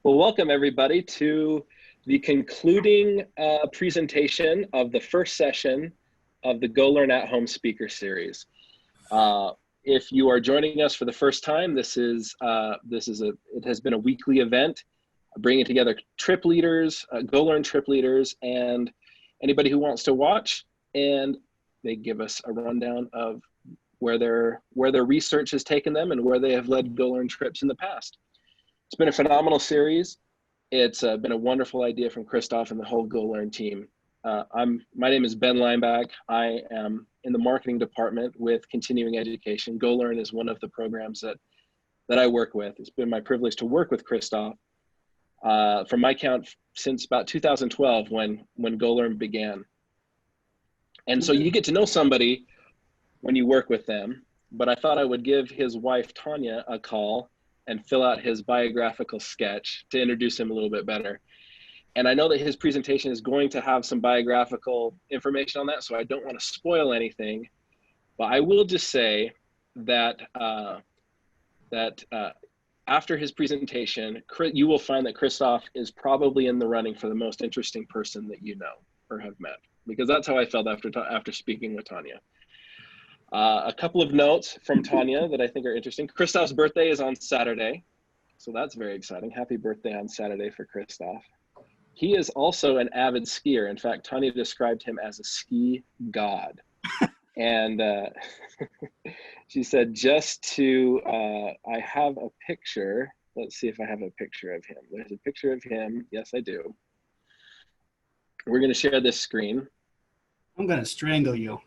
Well, welcome everybody to the concluding presentation of the first session of the Go Learn at Home speaker series. If you are joining us for the first time, it has been a weekly event bringing together trip leaders, Go Learn trip leaders, and anybody who wants to watch, and they give us a rundown of where their research has taken them and where they have led Go Learn trips in the past. It's been a phenomenal series. It's been a wonderful idea from Christoph and the whole Go Learn team. My name is Ben Lineback. I am in the marketing department with continuing education. Go Learn is one of the programs that I work with. It's been my privilege to work with Christoph from my count since about 2012 when Go Learn began. And so you get to know somebody when you work with them, but I thought I would give his wife, Tanya, a call and fill out his biographical sketch to introduce him a little bit better. And I know that his presentation is going to have some biographical information on that, so I don't want to spoil anything, but I will just say that after his presentation, you will find that Christoph is probably in the running for the most interesting person that you know or have met, because that's how I felt after speaking with Tanya. A couple of notes from Tanya that I think are interesting. Christoph's birthday is on Saturday, so that's very exciting. Happy birthday on Saturday for Christoph. He is also an avid skier. In fact, Tanya described him as a ski god. And she said, I have a picture. Let's see if I have a picture of him. There's a picture of him. Yes, I do. We're going to share this screen. I'm going to strangle you.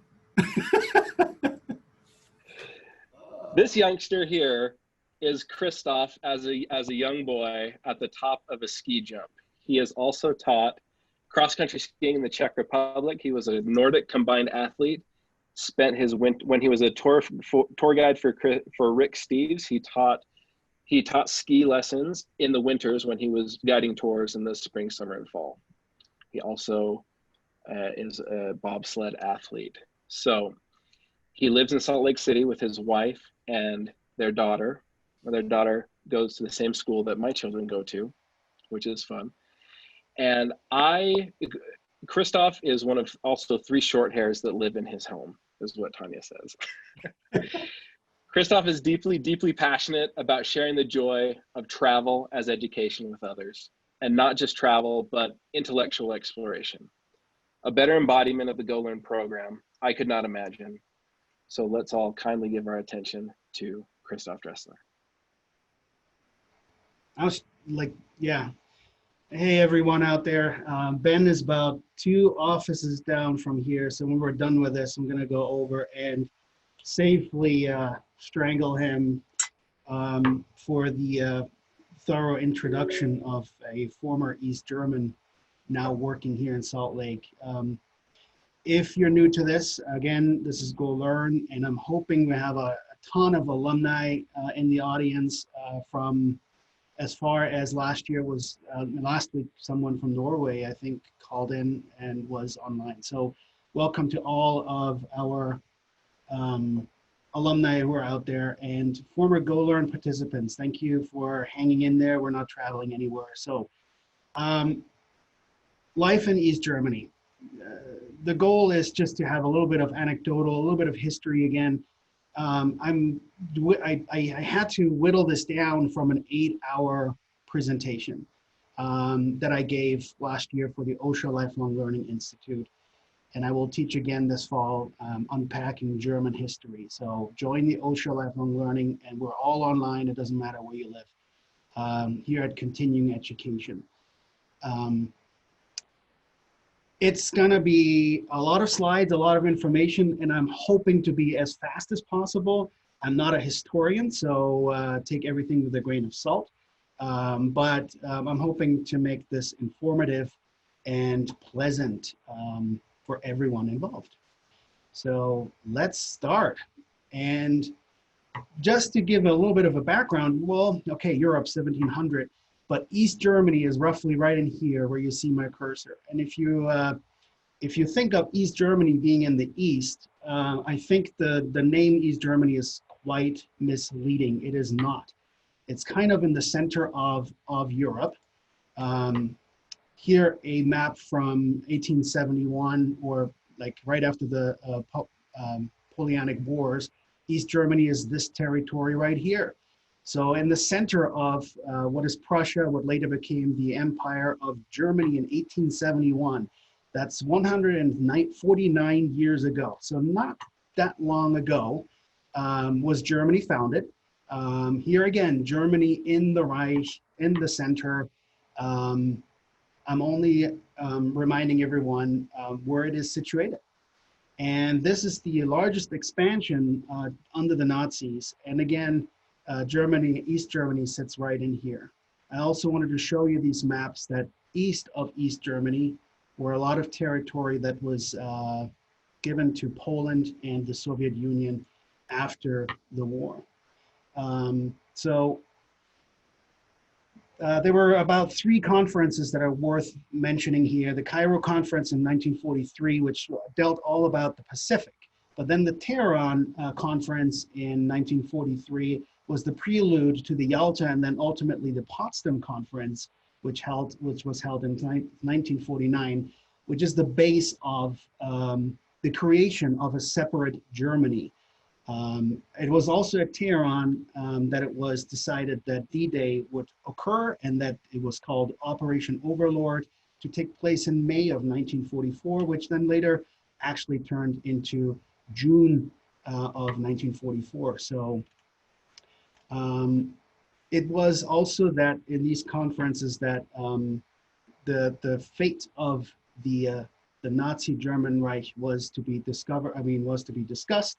This youngster here is Christoph as a young boy at the top of a ski jump. He has also taught cross-country skiing in the Czech Republic. He was a Nordic combined athlete. Spent when he was a tour guide for Rick Steves. He taught ski lessons in the winters when he was guiding tours in the spring, summer, and fall. He also is a bobsled athlete. So he lives in Salt Lake City with his wife and their daughter. Their daughter goes to the same school that my children go to, which is fun. And Christoph is one of also 3 short hairs that live in his home, is what Tanya says. Christoph is deeply, deeply passionate about sharing the joy of travel as education with others, and not just travel, but intellectual exploration. A better embodiment of the Go Learn program I could not imagine. So let's all kindly give our attention to Christoph Dressler. Hey, everyone out there. Ben is about 2 offices down from here. So when we're done with this, I'm going to go over and safely strangle him for the thorough introduction of a former East German now working here in Salt Lake. If you're new to this, again, this is Go Learn, and I'm hoping we have a ton of alumni in the audience from as far as last week, someone from Norway, I think, called in and was online. So welcome to all of our alumni who are out there and former Go Learn participants. Thank you for hanging in there. We're not traveling anywhere. So life in East Germany. The goal is just to have a little bit of anecdotal, a little bit of history again. I had to whittle this down from an 8-hour presentation that I gave last year for the OSHA Lifelong Learning Institute. And I will teach again this fall, unpacking German history. So join the OSHA Lifelong Learning, and we're all online. It doesn't matter where you live here at Continuing Education. It's gonna be a lot of slides, a lot of information, and I'm hoping to be as fast as possible. I'm not a historian, so take everything with a grain of salt. But I'm hoping to make this informative and pleasant for everyone involved. So let's start. And just to give a little bit of a background, well, okay, Europe 1700. But East Germany is roughly right in here where you see my cursor. And if you think of East Germany being in the East, I think the name East Germany is quite misleading. It is not. It's kind of in the center of Europe. Here, a map from 1871, or like right after the Napoleonic Wars. East Germany is this territory right here. So in the center of what is Prussia, what later became the Empire of Germany in 1871, that's 149 years ago. So not that long ago was Germany founded. Here again, Germany in the Reich, in the center. I'm only reminding everyone where it is situated. And this is the largest expansion under the Nazis. And again, Germany, East Germany sits right in here. I also wanted to show you these maps that east of East Germany were a lot of territory that was given to Poland and the Soviet Union after the war. There were about 3 conferences that are worth mentioning here. The Cairo Conference in 1943, which dealt all about the Pacific. But then the Tehran Conference in 1943 was the prelude to the Yalta and then ultimately the Potsdam Conference, which was held in 1949, which is the base of the creation of a separate Germany. It was also at Tehran that it was decided that D-Day would occur and that it was called Operation Overlord to take place in May of 1944, which then later actually turned into June of 1944. So it was also that in these conferences that the fate of the Nazi German Reich was to be discussed,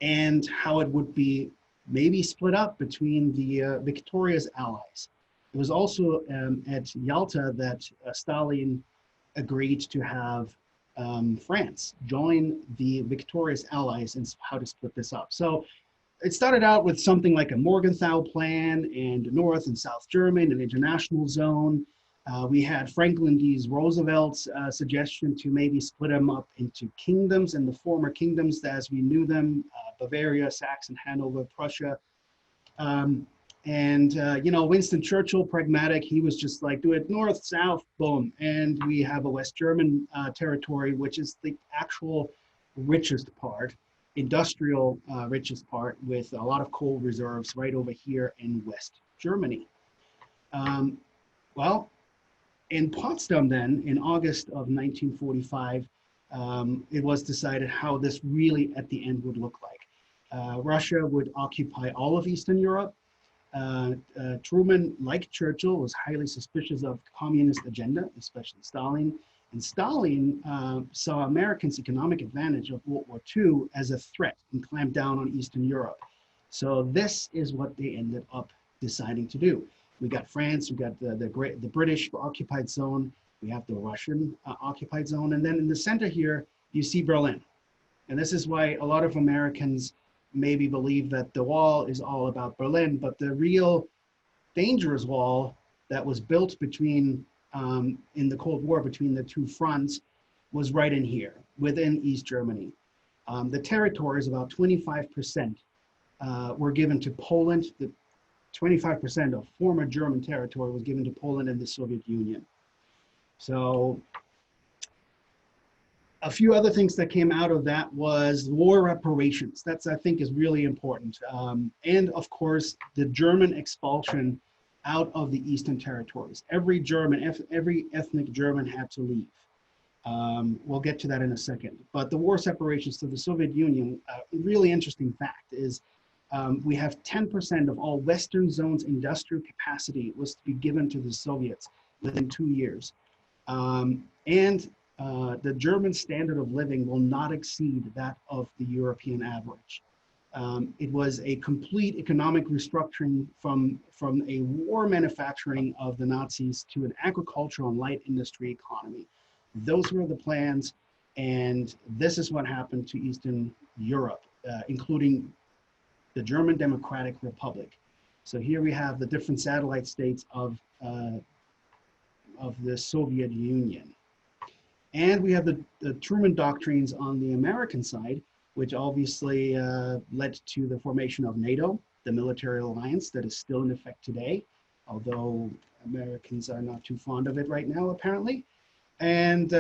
and how it would be maybe split up between the victorious allies. It was also at Yalta that Stalin agreed to have France join the victorious allies and how to split this up. So it started out with something like a Morgenthau plan and North and South German, an international zone. We had Franklin D. Roosevelt's suggestion to maybe split them up into kingdoms, and the former kingdoms as we knew them, Bavaria, Saxon, Hanover, Prussia. Winston Churchill, pragmatic, he was just like, do it north, south, boom. And we have a West German territory, which is the actual richest part, industrial richest part, with a lot of coal reserves right over here in West Germany. In Potsdam then, in August of 1945, it was decided how this really at the end would look like. Russia would occupy all of Eastern Europe. Truman, like Churchill, was highly suspicious of communist agenda, especially Stalin. And Stalin saw Americans' economic advantage of World War II as a threat and clamped down on Eastern Europe. So this is what they ended up deciding to do. We got France, we got the British occupied zone, we have the Russian occupied zone, and then in the center here, you see Berlin. And this is why a lot of Americans maybe believe that the wall is all about Berlin, but the real dangerous wall that was built between, in the Cold War, between the two fronts was right in here, within East Germany. The territories, about 25%, were given to Poland. 25% of former German territory was given to Poland and the Soviet Union. So a few other things that came out of that was war reparations. That's, I think, is really important. And of course, the German expulsion out of the Eastern territories. Every ethnic German had to leave. We'll get to that in a second. But the war separations to the Soviet Union, a really interesting fact is we have 10% of all Western zone's industrial capacity was to be given to the Soviets within 2 years. The German standard of living will not exceed that of the European average. It was a complete economic restructuring from a war manufacturing of the Nazis to an agricultural and light industry economy. Those were the plans, and this is what happened to Eastern Europe, including the German Democratic Republic. So here we have the different satellite states of the Soviet Union. And we have the Truman Doctrines on the American side, which obviously led to the formation of NATO. the military alliance that is still in effect today, although Americans are not too fond of it right now, apparently. And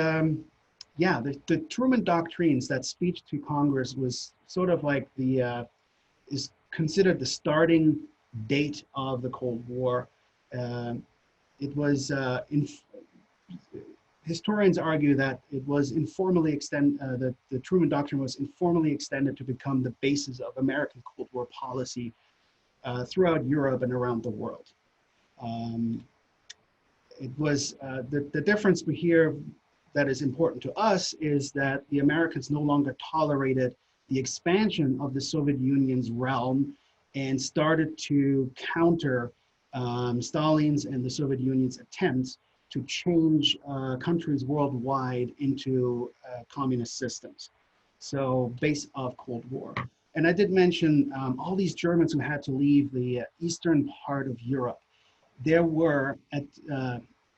yeah, the Truman Doctrines, that speech to Congress, was sort of like is considered the starting date of the Cold War. It was, historians argue that it was informally the Truman Doctrine was informally extended to become the basis of American Cold War policy throughout Europe and around the world. It was, the difference here that is important to us is that the Americans no longer tolerated the expansion of the Soviet Union's realm and started to counter Stalin's and the Soviet Union's attempts to change countries worldwide into communist systems. So base of Cold War. And I did mention all these Germans who had to leave the eastern part of Europe. There were at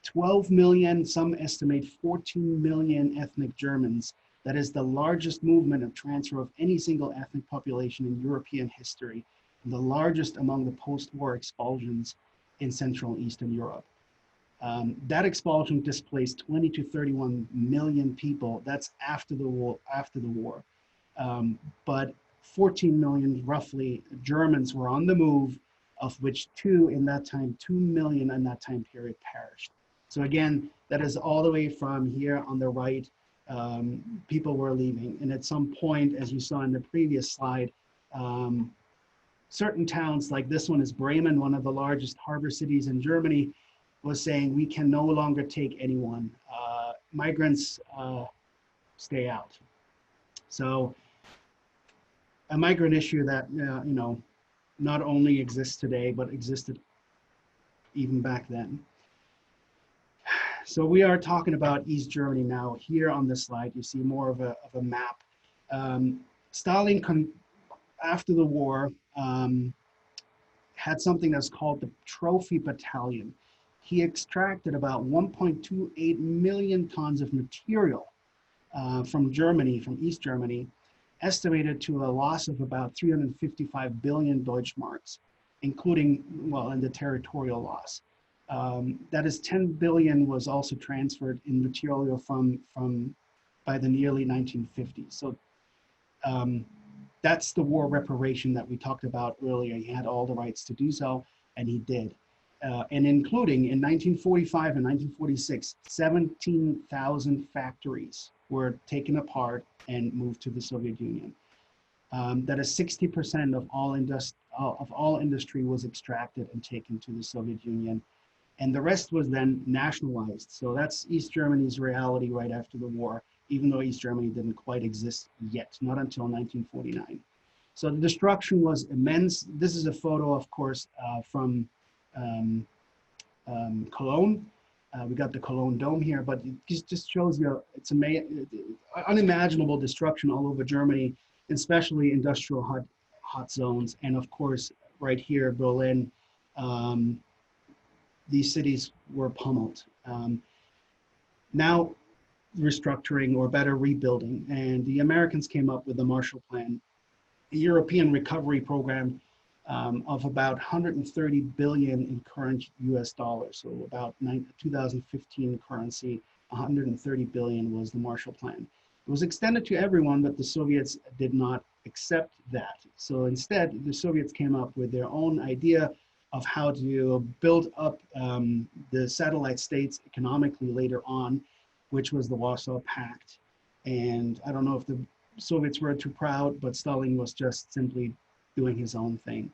12 million, some estimate 14 million ethnic Germans. That is the largest movement of transfer of any single ethnic population in European history, and the largest among the post-war expulsions in Central and Eastern Europe. That expulsion displaced 20 to 31 million people. That's after the war. But 14 million, roughly, Germans were on the move, of which 2 million in that time period perished. So again, that is all the way from here on the right, people were leaving. And at some point, as you saw in the previous slide, certain towns like this one is Bremen, one of the largest harbor cities in Germany, was saying we can no longer take anyone. Migrants stay out. So a migrant issue that not only exists today, but existed even back then. So we are talking about East Germany now. Here on this slide, you see more of a map. Stalin, after the war, had something that's called the Trophy Battalion. He extracted about 1.28 million tons of material from Germany, from East Germany, estimated to a loss of about 355 billion Deutschmarks, including, well, and the territorial loss. That is 10 billion was also transferred in material by the early 1950s. So that's the war reparation that we talked about earlier. He had all the rights to do so, and he did. And including in 1945 and 1946, 17,000 factories were taken apart and moved to the Soviet Union. That is 60% of all industry was extracted and taken to the Soviet Union. And the rest was then nationalized. So that's East Germany's reality right after the war, even though East Germany didn't quite exist yet, not until 1949. So the destruction was immense. This is a photo, of course, from Cologne. We got the Cologne Dome here, but it just shows you it's unimaginable destruction all over Germany, especially industrial hot zones. And of course, right here, Berlin, these cities were pummeled. Now restructuring, or better, rebuilding. And the Americans came up with the Marshall Plan, a European recovery program of about 130 billion in current US dollars. So about 2015 currency, 130 billion was the Marshall Plan. It was extended to everyone, but the Soviets did not accept that. So instead, the Soviets came up with their own idea of how to build up the satellite states economically later on, which was the Warsaw Pact. And I don't know if the Soviets were too proud, but Stalin was just simply doing his own thing.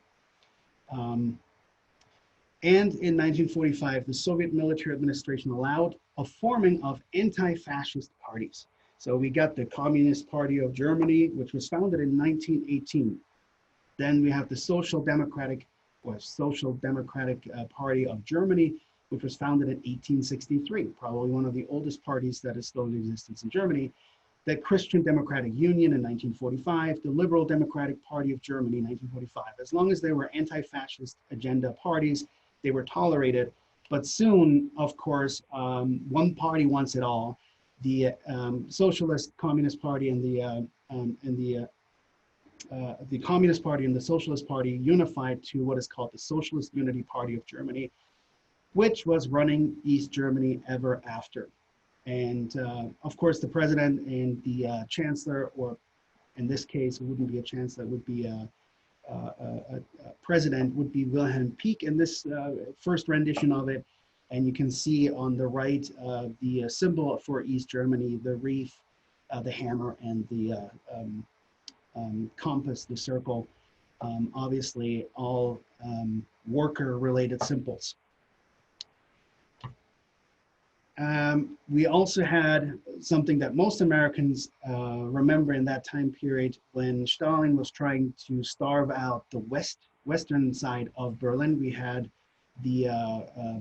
And in 1945, the Soviet military administration allowed a forming of anti-fascist parties. So we got the Communist Party of Germany, which was founded in 1918. Then we have the Social Democratic Party of Germany, which was founded in 1863, probably one of the oldest parties that is still in existence in Germany. The Christian Democratic Union in 1945, the Liberal Democratic Party of Germany in 1945. As long as they were anti-fascist agenda parties, they were tolerated. But soon, of course, one party wants it all. The Socialist Communist Party and the the Communist Party and the Socialist Party unified to what is called the Socialist Unity Party of Germany, which was running East Germany ever after. And of course, the president and the chancellor, or in this case, it wouldn't be a chancellor, it would be a president, would be Wilhelm Pieck in this first rendition of it. And you can see on the right the symbol for East Germany, the wreath, the hammer, and the compass, the circle, obviously all worker-related symbols. We also had something that most Americans remember in that time period when Stalin was trying to starve out the western side of Berlin. We had the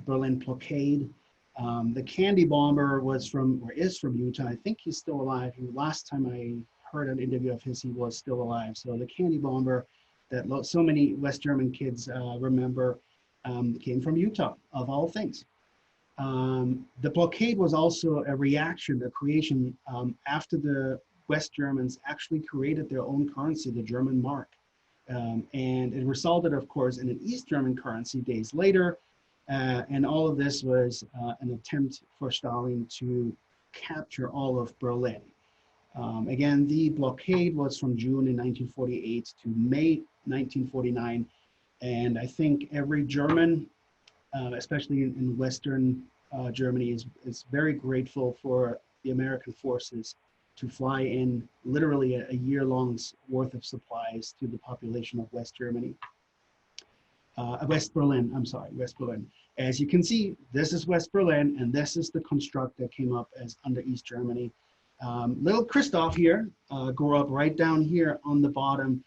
Berlin Blockade. The candy bomber was from, or is from Utah. I think he's still alive. Last time I heard an interview of his, he was still alive. So the candy bomber that so many West German kids remember came from Utah, of all things. The blockade was also a reaction, a creation after the West Germans actually created their own currency, the German mark. And it resulted, of course, in an East German currency days later. And all of this was an attempt for Stalin to capture all of Berlin. Again, the blockade was from June in 1948 to May 1949. And I think every German, especially in Western Germany, is very grateful for the American forces to fly in literally a year-long worth of supplies to the population of West Germany. West Berlin, I'm sorry, West Berlin. As you can see, this is West Berlin, and this is the construct that came up as under East Germany. Little Christoph here grew up right down here on the bottom,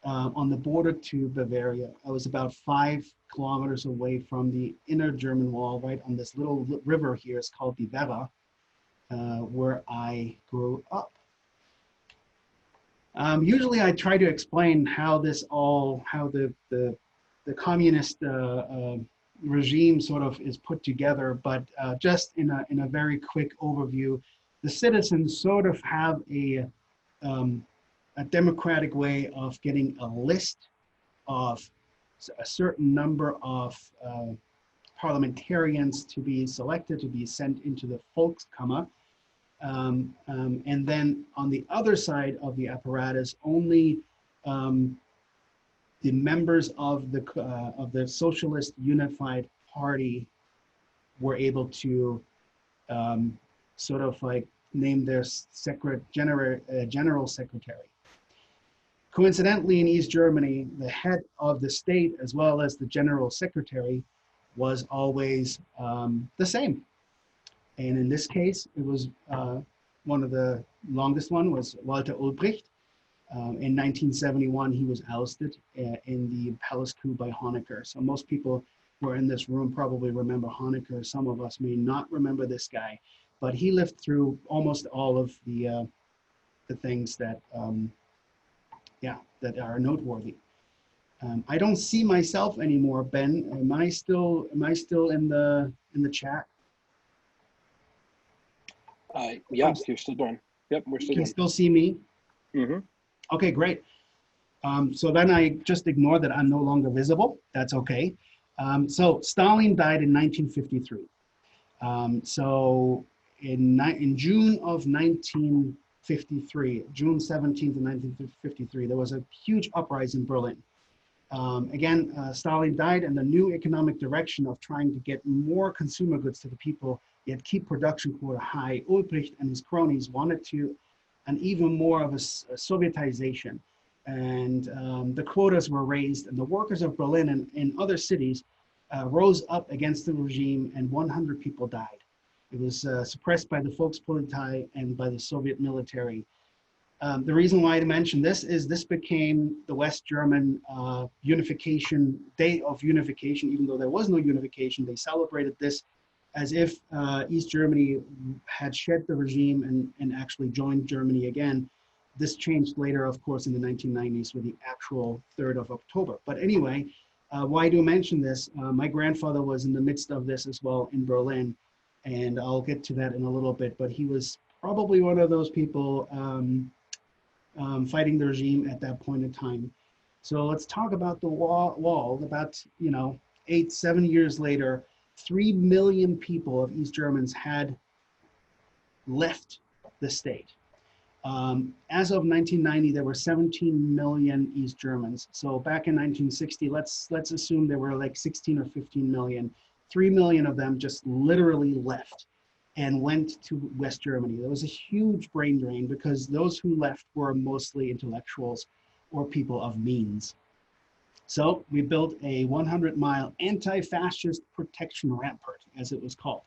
on the border to Bavaria. I was about 5 kilometers away from the inner German wall, right on this little river here. It's called the Werra, where I grew up. Usually I try to explain how this all, how the communist regime sort of is put together, but just in a very quick overview, the citizens sort of have a democratic way of getting a list of a certain number of parliamentarians to be selected, to be sent into the Volkskammer. And then on the other side of the apparatus, only the members of the Socialist Unified Party were able to sort of like name their general secretary. Coincidentally, in East Germany, the head of the state, as well as the general secretary, was always the same. And in this case, it was one of the longest one was Walter Ulbricht. In 1971, he was ousted in the palace coup by Honecker. So most people who are in this room probably remember Honecker. Some of us may not remember this guy, but he lived through almost all of the things that, that are noteworthy. I don't see myself anymore, Ben. Am I still in the chat? Yeah, you're still going. Yep, we're still Can you going. still see me? Mm-hmm. Okay, great. So then I just ignore that I'm no longer visible. That's okay. So Stalin died in 1953. So in June of 1953, June 17th of 1953, there was a huge uprising in Berlin. Again, Stalin died, and the new economic direction of trying to get more consumer goods to the people, yet keep production quota high, Ulbricht and his cronies wanted to an even more of a Sovietization. And the quotas were raised, and the workers of Berlin and in other cities rose up against the regime, and 100 people died. It was suppressed by the Volkspolizei and by the Soviet military. The reason why I mention this is this became the West German unification, day of unification. Even though there was no unification, they celebrated this as if East Germany had shed the regime and actually joined Germany again. This changed later, of course, in the 1990s with the actual 3rd of October. But anyway, why do I mention this? My grandfather was in the midst of this as well in Berlin, and I'll get to that in a little bit, but he was probably one of those people fighting the regime at that point in time. So let's talk about the wall. About 7 years later, 3 million people of East Germans had left the state. As of 1990, there were 17 million East Germans. So back in 1960, let's assume there were like 16 or 15 million. 3 million of them just literally left and went to West Germany. There was a huge brain drain because those who left were mostly intellectuals or people of means. So we built a 100-mile anti-fascist protection rampart, as it was called,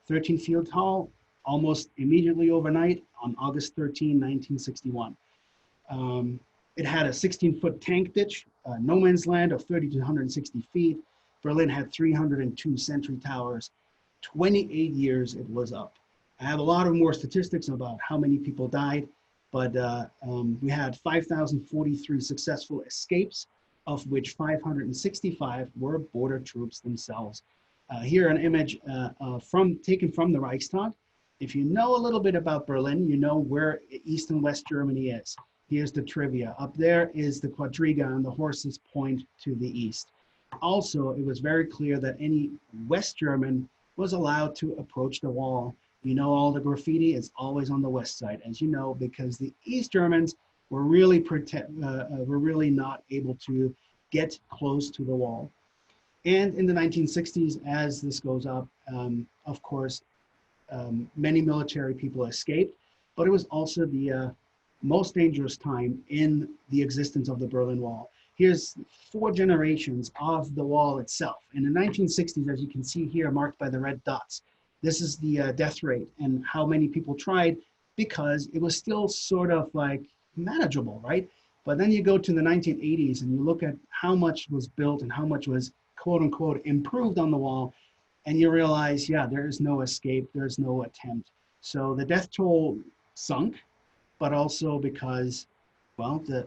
13 feet tall, almost immediately overnight on August 13, 1961. It had a 16-foot tank ditch, no man's land of 30 to 160 feet. Berlin had 302 sentry towers. 28 years it was up. I have a lot of more statistics about how many people died, but we had 5,043 successful escapes, of which 565 were border troops themselves. Here an image taken from the Reichstag. If you know a little bit about Berlin, you know where East and West Germany is. Here's the trivia. Up there is the Quadriga, and the horses point to the east. Also, it was very clear that any West German was allowed to approach the wall. You know, all the graffiti is always on the west side, as you know, because the East Germans were really not able to get close to the wall. And in the 1960s, as this goes up, of course, many military people escaped, but it was also the most dangerous time in the existence of the Berlin Wall. Here's 4 generations of the wall itself. In the 1960s, as you can see here, marked by the red dots, this is the death rate and how many people tried, because it was still sort of like manageable, right? But then you go to the 1980s and you look at how much was built and how much was quote unquote improved on the wall, and you realize, yeah, there is no escape, there's no attempt. So the death toll sunk, but also because, well, the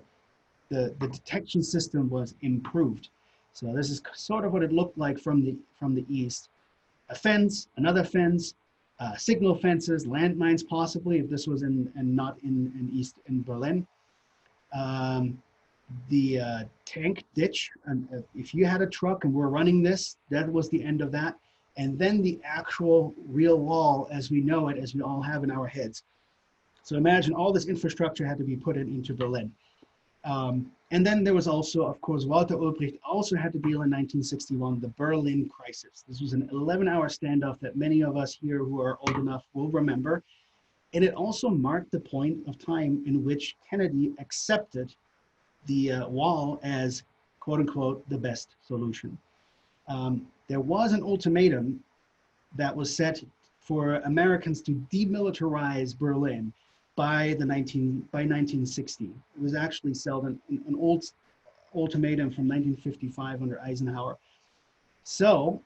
detection system was improved. So this is sort of what it looked like from the east. A fence, another fence, signal fences, landmines possibly, if this was not in Berlin. The tank ditch, if you had a truck and we're running this, that was the end of that. And then the actual real wall as we know it, as we all have in our heads. So imagine all this infrastructure had to be put into Berlin. And then there was also, of course, Walter Ulbricht also had to deal in 1961, the Berlin crisis. This was an 11-hour standoff that many of us here who are old enough will remember. And it also marked the point of time in which Kennedy accepted the wall as, quote unquote, the best solution. There was an ultimatum that was set for Americans to demilitarize Berlin by 1960. It was actually an old ultimatum from 1955 under Eisenhower. So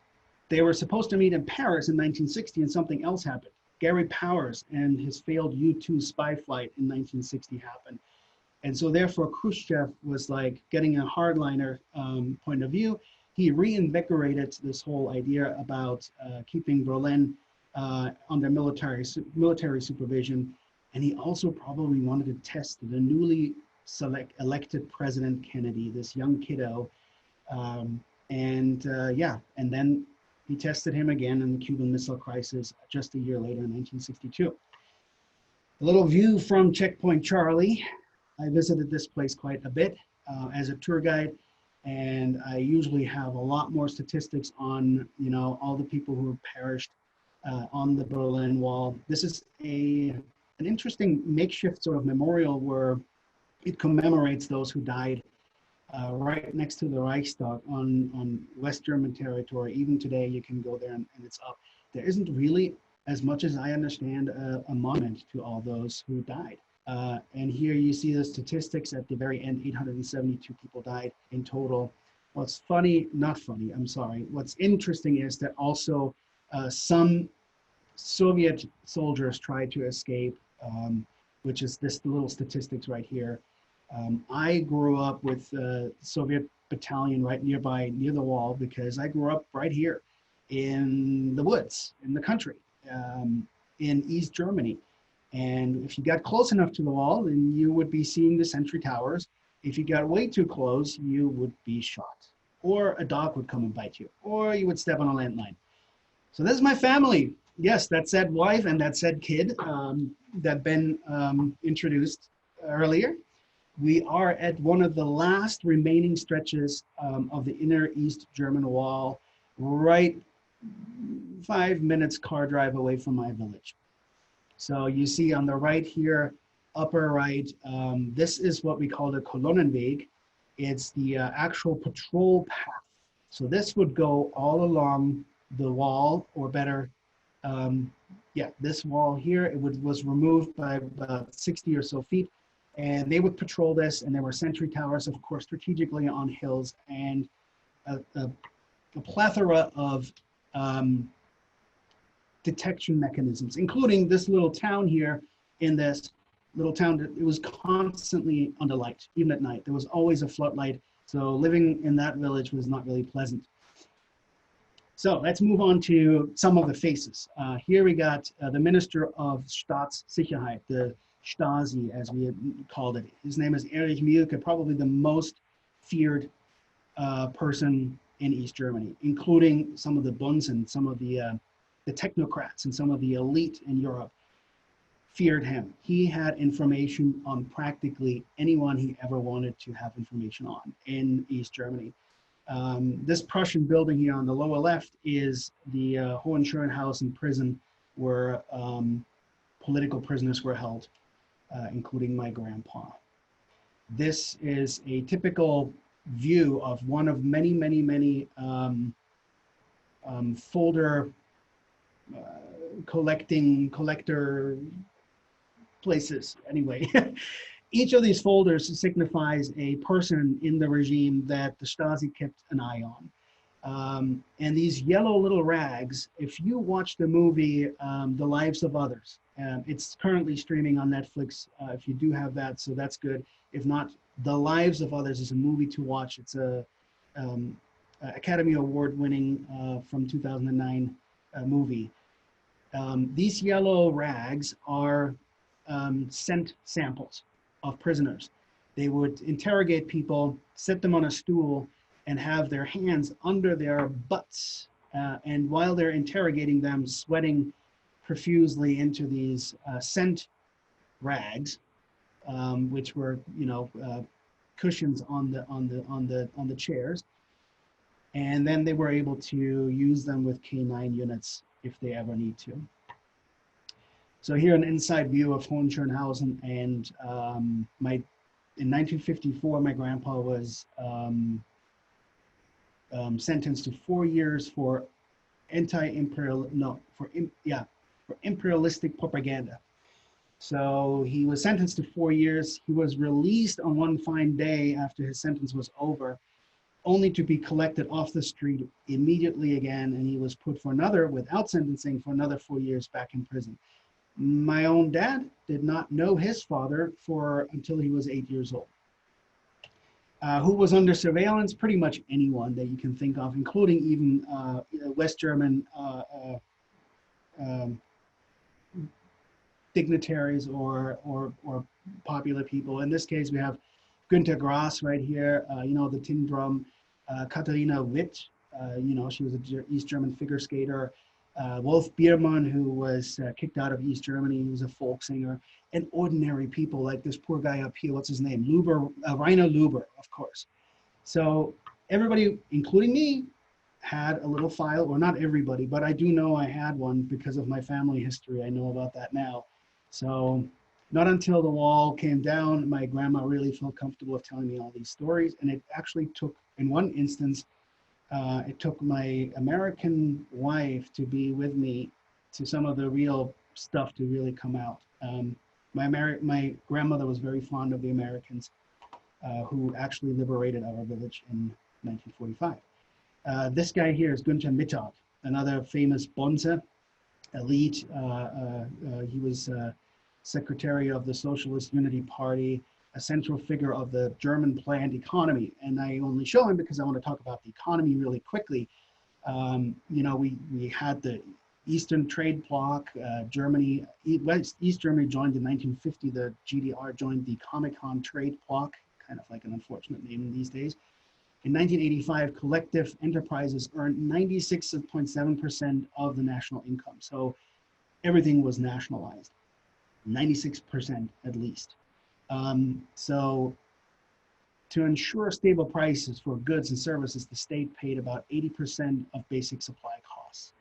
they were supposed to meet in Paris in 1960, and something else happened. Gary Powers and his failed U-2 spy flight in 1960 happened. And so therefore Khrushchev was like getting a hardliner point of view. He reinvigorated this whole idea about keeping Berlin under military supervision. And he also probably wanted to test the newly elected President Kennedy, this young kiddo. And then he tested him again in the Cuban Missile Crisis just a year later in 1962. A little view from Checkpoint Charlie. I visited this place quite a bit as a tour guide, and I usually have a lot more statistics on, all the people who have perished on the Berlin Wall. This is an interesting makeshift sort of memorial where it commemorates those who died right next to the Reichstag on West German territory. Even today, you can go there and it's up. There isn't really, as much as I understand, a monument to all those who died. And here you see the statistics at the very end, 872 people died in total. What's What's interesting is that also some Soviet soldiers tried to escape, which is this little statistics right here. I grew up with the Soviet battalion right nearby, near the wall, because I grew up right here in the woods, in the country, in East Germany. And if you got close enough to the wall, then you would be seeing the sentry towers. If you got way too close, you would be shot. Or a dog would come and bite you. Or you would step on a landmine. So this is my family. Yes, that said wife and that said kid that Ben introduced earlier. We are at one of the last remaining stretches of the inner East German wall, right 5 minutes car drive away from my village. So you see on the right here, upper right, this is what we call the Kolonnenweg. It's the actual patrol path. So this would go all along the wall, or better, this wall here. It was removed by about 60 or so feet. And they would patrol this, and there were sentry towers, of course, strategically on hills, and a plethora of detection mechanisms, including this little town here. In this little town, it was constantly under light, even at night. There was always a floodlight, so living in that village was not really pleasant. So let's move on to some of the faces. Here we got the Minister of Staatssicherheit, the Stasi, as we had called it. His name is Erich Mielke, probably the most feared person in East Germany, including some of the Bunds and some of the technocrats and some of the elite in Europe feared him. He had information on practically anyone he ever wanted to have information on in East Germany. This Prussian building here on the lower left is the Hohenschönhausen and prison where political prisoners were held, including my grandpa. This is a typical view of one of many, many, many folder collector places. Anyway, each of these folders signifies a person in the regime that the Stasi kept an eye on. And these yellow little rags, if you watch the movie The Lives of Others, it's currently streaming on Netflix if you do have that, so that's good. If not, The Lives of Others is a movie to watch. It's a Academy Award winning from 2009 movie. These yellow rags are scent samples of prisoners. They would interrogate people, sit them on a stool, and have their hands under their butts. And while they're interrogating them, sweating profusely into these scent rags, which were, cushions on the chairs. And then they were able to use them with K9 units if they ever need to. So here an inside view of Hohenschönhausen, and in 1954, my grandpa was sentenced to 4 years for imperialistic propaganda. So he was sentenced to 4 years. He was released on one fine day after his sentence was over, only to be collected off the street immediately again, and he was put for another, without sentencing, for another 4 years back in prison. My own dad did not know his father until he was 8 years old. Who was under surveillance? Pretty much anyone that you can think of, including even West German dignitaries or popular people. In this case, we have Günter Grass right here, the Tin Drum, Katharina Witt, she was an East German figure skater, Wolf Biermann, who was kicked out of East Germany. He was a folk singer, and ordinary people like this poor guy up here, what's his name? Rainer Luber, of course. So everybody, including me, had a little file, or not everybody, but I do know I had one because of my family history. I know about that now. So not until the wall came down, my grandma really felt comfortable of telling me all these stories. And it actually took, in one instance, it took my American wife to be with me to some of the real stuff to really come out. My grandmother was very fond of the Americans who actually liberated our village in 1945. This guy here is Gunther Mittak, another famous Bonze elite. He was secretary of the Socialist Unity Party, a central figure of the German planned economy. And I only show him because I want to talk about the economy really quickly. We had the Eastern Trade Bloc, East Germany joined in 1950, the GDR joined the Comecon Trade Bloc, kind of like an unfortunate name these days. In 1985, collective enterprises earned 96.7% of the national income. So everything was nationalized, 96% at least. So to ensure stable prices for goods and services, the state paid about 80% of basic supply costs.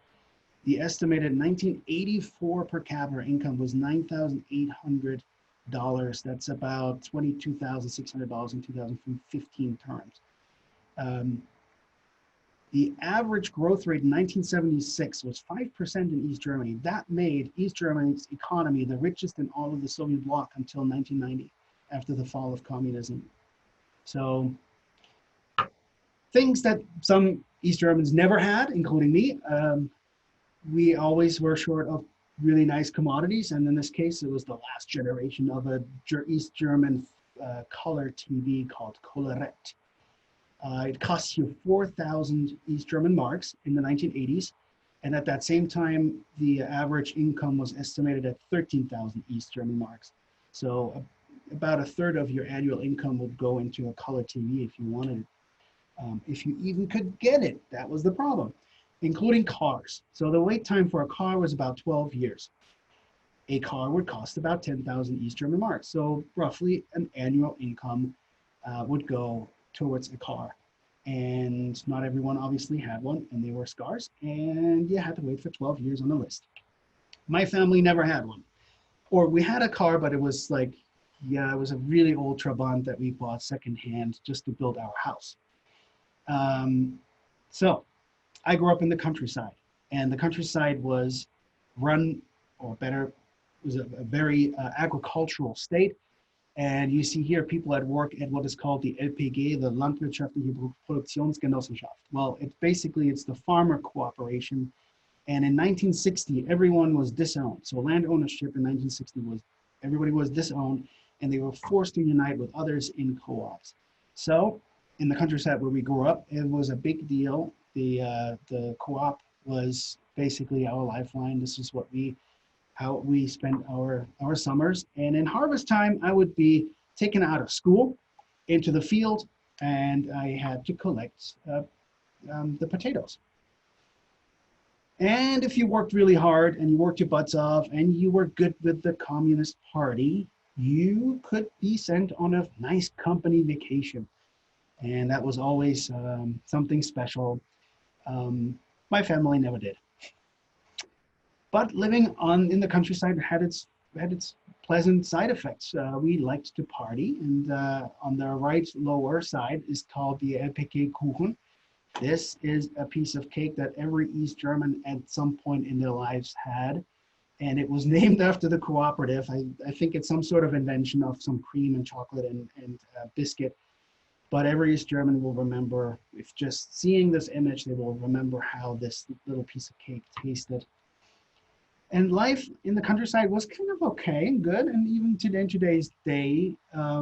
The estimated 1984 per capita income was $9,800. That's about $22,600 in 2015 terms. The average growth rate in 1976 was 5% in East Germany. That made East Germany's economy the richest in all of the Soviet bloc until 1990, after the fall of communism. So things that some East Germans never had, including me, we always were short of really nice commodities. And in this case, it was the last generation of a East German color TV called Colorette. It cost you 4,000 East German marks in the 1980s. And at that same time, the average income was estimated at 13,000 East German marks. So about a third of your annual income would go into a color TV if you wanted it. If you even could get it, that was the problem, including cars. So the wait time for a car was about 12 years. A car would cost about 10,000 East German marks. So roughly an annual income would go towards a car. And not everyone obviously had one, and they were scarce, and you had to wait for 12 years on the list. My family never had one. Or we had a car, but it was like, yeah, it was a really old Trabant that we bought secondhand just to build our house. So I grew up in the countryside, and the countryside was run, or better, was a very agricultural state. And you see here people at work at what is called the LPG, the Landwirtschaftliche Produktionsgenossenschaft. Well, it's the farmer cooperation. And in 1960, everyone was disowned. So land ownership in 1960 was, everybody was disowned, and they were forced to unite with others in co-ops. So in the countryside where we grew up, it was a big deal. The co-op was basically our lifeline. This is how we spent our summers. And in harvest time, I would be taken out of school into the field, and I had to collect the potatoes. And if you worked really hard and you worked your butts off and you were good with the Communist Party, you could be sent on a nice company vacation. And that was always something special. My family never did. But living in the countryside had its pleasant side effects. We liked to party, and on the right lower side is called the LPG Kuchen. This is a piece of cake that every East German at some point in their lives had, and it was named after the cooperative. I think it's some sort of invention of some cream and chocolate and biscuit. But every East German will remember, if just seeing this image, they will remember how this little piece of cake tasted. And life in the countryside was kind of okay and good. And even in today's day,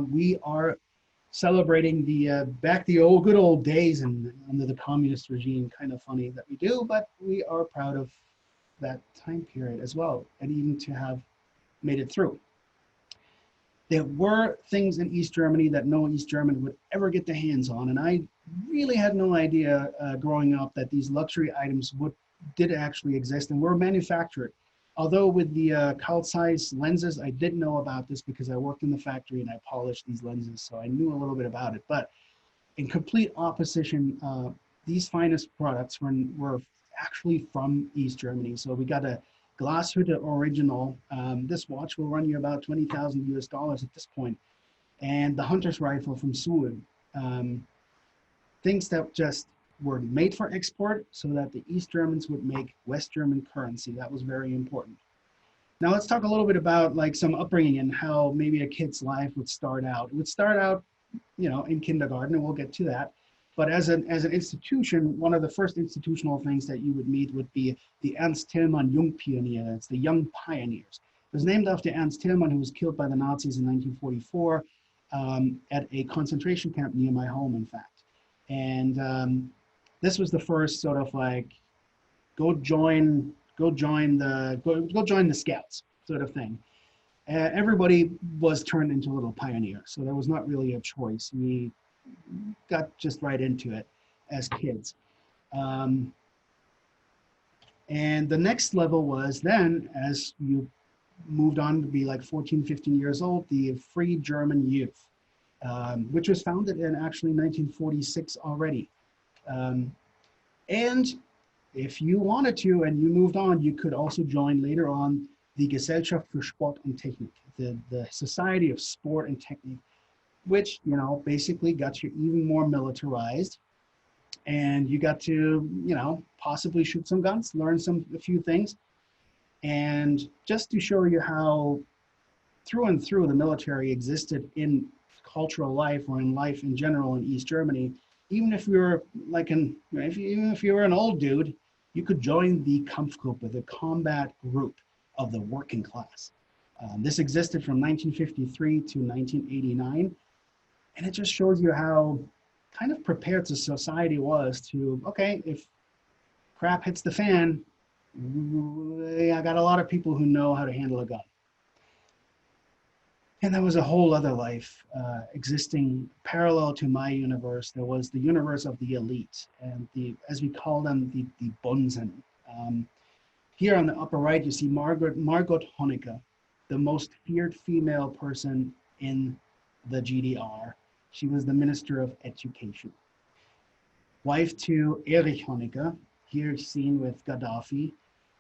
we are celebrating back the good old days and under the communist regime. Kind of funny that we do, but we are proud of that time period as well, and even to have made it through. There were things in East Germany that no East German would ever get their hands on, and I really had no idea growing up that these luxury items did actually exist and were manufactured. Although with the Carl Zeiss lenses, I did know about this because I worked in the factory and I polished these lenses, so I knew a little bit about it. But in complete opposition, these finest products were actually from East Germany. So we got a Glashütte original. This watch will run you about 20,000 US dollars at this point. And the Hunter's rifle from Suhl. Things that just were made for export so that the East Germans would make West German currency. That was very important. Now let's talk a little bit about like some upbringing and how maybe a kid's life would start out. It would start out, in kindergarten, and we'll get to that. But as an institution, one of the first institutional things that you would meet would be the Ernst Thälmann Jungpionier. It's the Young Pioneers. It was named after Ernst Thälmann, who was killed by the Nazis in 1944 at a concentration camp near my home, in fact. And this was the first sort of like, go join go join the scouts sort of thing. Everybody was turned into a little pioneer, so there was not really a choice. We got just right into it as kids. And the next level was then, as you moved on to be like 14, 15 years old, the Free German Youth, which was founded in actually 1946 already. And if you wanted to and you moved on, you could also join later on the Gesellschaft für Sport und Technik, the Society of Sport and Technique, which, you know, basically got you even more militarized. And you got to, you know, possibly shoot some guns, learn a few things. And just to show you how through and through the military existed in cultural life or in life in general in East Germany, even if you were like even if you were an old dude, you could join the Kampfgruppe, the combat group of the working class. This existed from 1953 to 1989. And it just shows you how kind of prepared the society was to, okay, if crap hits the fan, I got a lot of people who know how to handle a gun. And there was a whole other life existing parallel to my universe. There was the universe of the elite and the, as we call them, the Bunsen. Here on the upper right, you see Margot Honecker, the most feared female person in the GDR. She was the Minister of Education. Wife to Erich Honecker, here seen with Gaddafi.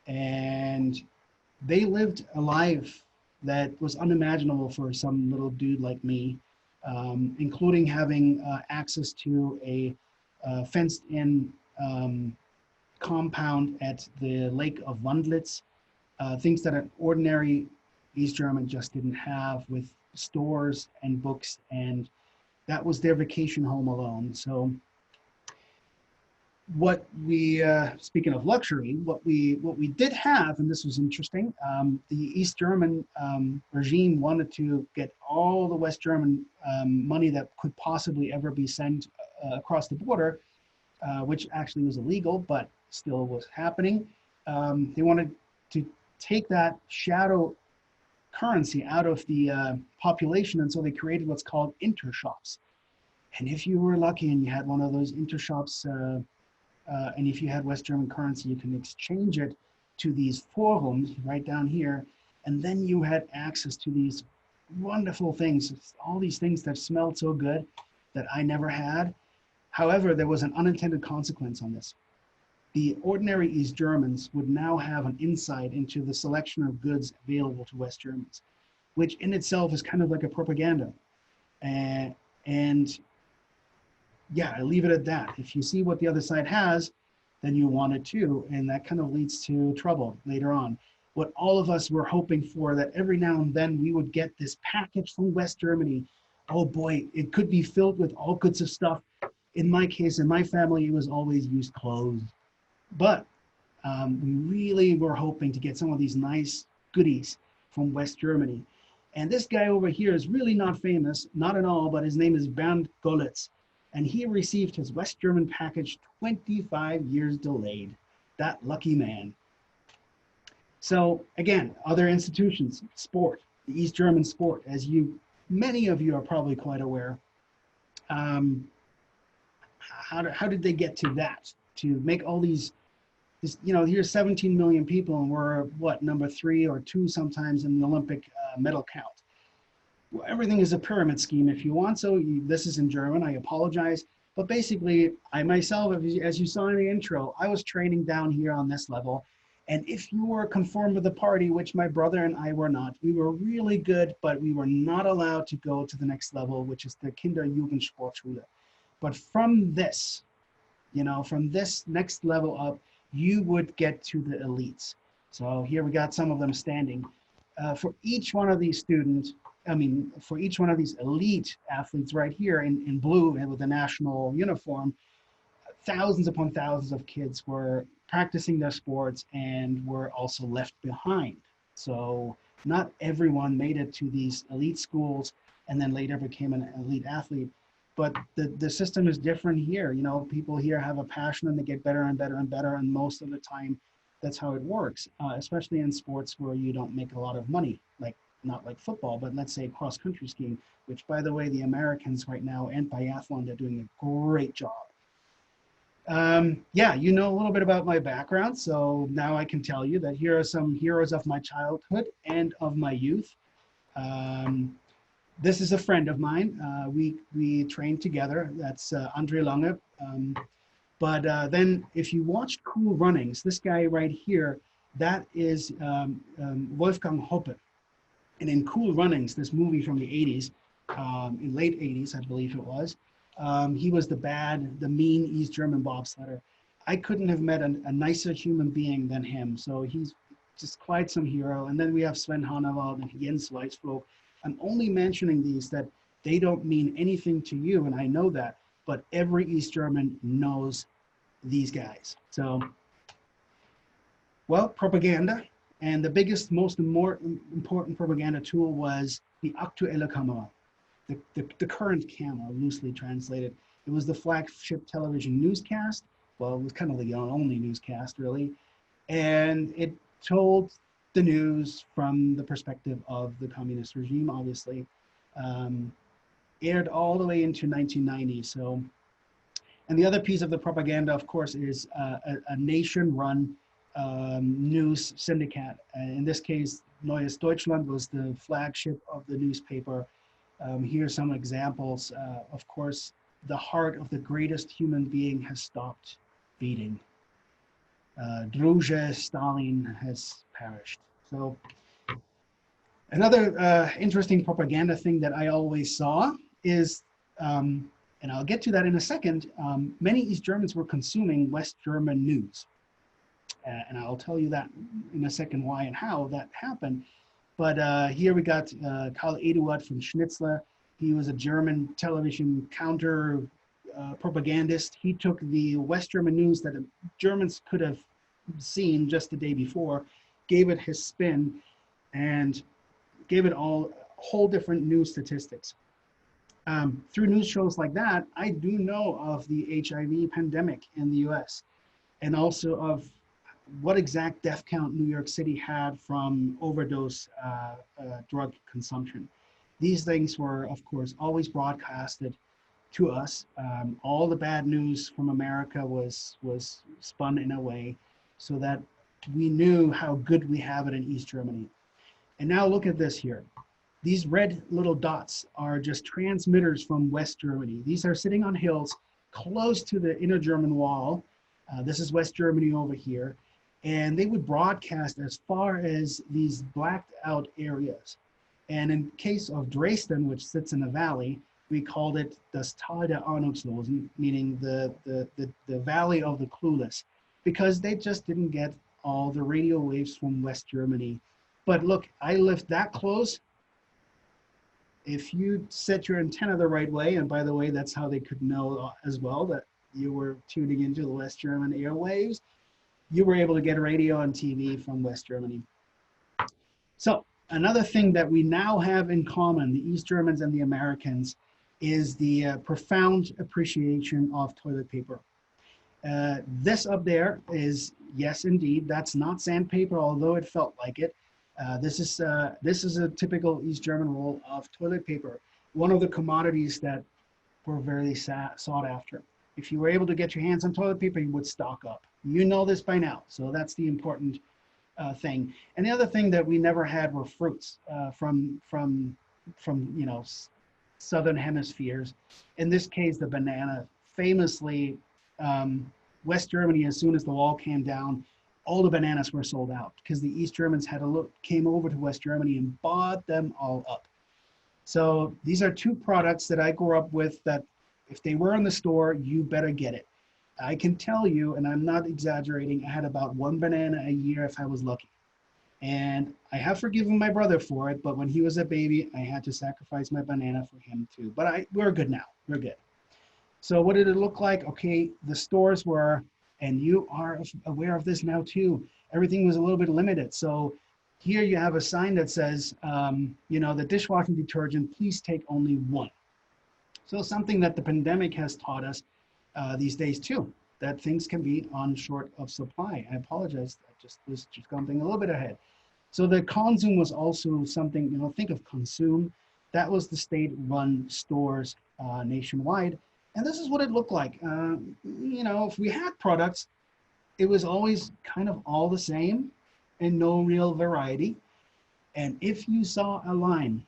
And they lived a life that was unimaginable for some little dude like me, including having access to a fenced-in compound at the Lake of Wandlitz, things that an ordinary East German just didn't have, with stores and books, and that was their vacation home alone. So what we, speaking of luxury, what we did have, and this was interesting, the East German regime wanted to get all the West German money that could possibly ever be sent across the border, which actually was illegal, but still was happening. They wanted to take that shadow currency out of the population, and so they created what's called intershops. And if you were lucky and you had one of those intershops, and if you had West German currency, you can exchange it to these forums right down here, and then you had access to these wonderful things, all these things that smelled so good that I never had. However, there was an unintended consequence on this. The ordinary East Germans would now have an insight into the selection of goods available to West Germans, which in itself is kind of like a propaganda. And yeah, I leave it at that. If you see what the other side has, then you want it too, and that kind of leads to trouble later on. What all of us were hoping for, that every now and then we would get this package from West Germany. Oh boy, it could be filled with all sorts of stuff. In my case, in my family, it was always used clothes. But we really were hoping to get some of these nice goodies from West Germany. And this guy over here is really not famous, not at all, but his name is Bernd Gollitz. And he received his West German package 25 years delayed. That lucky man. So again, other institutions, sport, the East German sport, as many of you are probably quite aware. How did they get to that? To make all these, you know, here's 17 million people and we're what, number 3 or 2 sometimes in the Olympic medal count. Well, everything is a pyramid scheme if you want. So this is in German, I apologize. But basically, I myself, as you saw in the intro, I was training down here on this level. And if you were conformed with the party, which my brother and I were not, we were really good, but we were not allowed to go to the next level, which is the Kinder-Jugendsportschule. But from this, you know, from this next level up, you would get to the elites. So here we got some of them standing. For each one of these students, for each one of these elite athletes right here in blue and with the national uniform, thousands upon thousands of kids were practicing their sports and were also left behind. So not everyone made it to these elite schools and then later became an elite athlete. But the system is different here. You know, people here have a passion and they get better and better and better. And most of the time, that's how it works, especially in sports where you don't make a lot of money, like not like football, but let's say cross-country skiing, which, by the way, the Americans right now and biathlon, they're doing a great job. Yeah, you know a little bit about my background, so now I can tell you that here are some heroes of my childhood and of my youth. This is a friend of mine. We trained together. That's Andre Lange. But then if you watched Cool Runnings, this guy right here, that is Wolfgang Hoppe. And in Cool Runnings, this movie from the 80s, in late 80s, I believe it was, he was the mean East German bobsledder. I couldn't have met a nicer human being than him. So he's just quite some hero. And then we have Sven Hannawald and Jens Weisflog. I'm only mentioning these that they don't mean anything to you, and I know that, but every East German knows these guys. So, well, propaganda. And the biggest, most important propaganda tool was the Aktuelle Kamera, the current camera, loosely translated. It was the flagship television newscast. Well, it was kind of the only newscast, really. And it told the news from the perspective of the communist regime, obviously. Aired all the way into 1990. So, and the other piece of the propaganda, of course, is a nation-run news syndicate. In this case, Neues Deutschland was the flagship of the newspaper. Here are some examples. Of course, the heart of the greatest human being has stopped beating. Druge Stalin has perished. So another interesting propaganda thing that I always saw is, and I'll get to that in a second, many East Germans were consuming West German news. And I'll tell you that in a second why and how that happened. But here we got Karl Eduard von Schnitzler. He was a German television counter propagandist. He took the West German news that Germans could have seen just the day before, gave it his spin, and gave it all whole different news statistics. Through news shows like that, I do know of the HIV pandemic in the US, and also of what exact death count New York City had from overdose drug consumption. These things were, of course, always broadcasted to us. All the bad news from America was spun in a way so that we knew how good we have it in East Germany. And now look at this here. These red little dots are just transmitters from West Germany. These are sitting on hills close to the inner German wall. This is West Germany over here. And they would broadcast as far as these blacked out areas. And in case of Dresden, which sits in a valley, we called it das Tal der Ahnungslosen, meaning the valley of the clueless, because they just didn't get all the radio waves from West Germany. But look, I lived that close. If you set your antenna the right way, and by the way, that's how they could know as well that you were tuning into the West German airwaves, you were able to get radio and TV from West Germany. So another thing that we now have in common, the East Germans and the Americans, is the profound appreciation of toilet paper. This up there is, yes, indeed, that's not sandpaper, although it felt like it. This is a typical East German roll of toilet paper, one of the commodities that were very sought after. If you were able to get your hands on toilet paper, you would stock up. You know this by now, so that's the important thing. And the other thing that we never had were fruits from you know, southern hemispheres. In this case, the banana. Famously, West Germany, as soon as the wall came down, all the bananas were sold out because the East Germans came over to West Germany and bought them all up. So these are two products that I grew up with that if they were in the store, you better get it. I can tell you, and I'm not exaggerating, I had about one banana a year if I was lucky. And I have forgiven my brother for it, but when he was a baby, I had to sacrifice my banana for him too. But we're good now, we're good. So what did it look like? Okay, the stores were, and you are aware of this now too, everything was a little bit limited. So here you have a sign that says, you know, the dishwashing detergent, please take only one. So something that the pandemic has taught us these days too. that things can be on short of supply. I apologize, I just was just jumping a little bit ahead. So the Consum was also something, you know, think of Consum. That was the state-run stores nationwide. And this is what it looked like. You know, if we had products, it was always kind of all the same and no real variety. And if you saw a line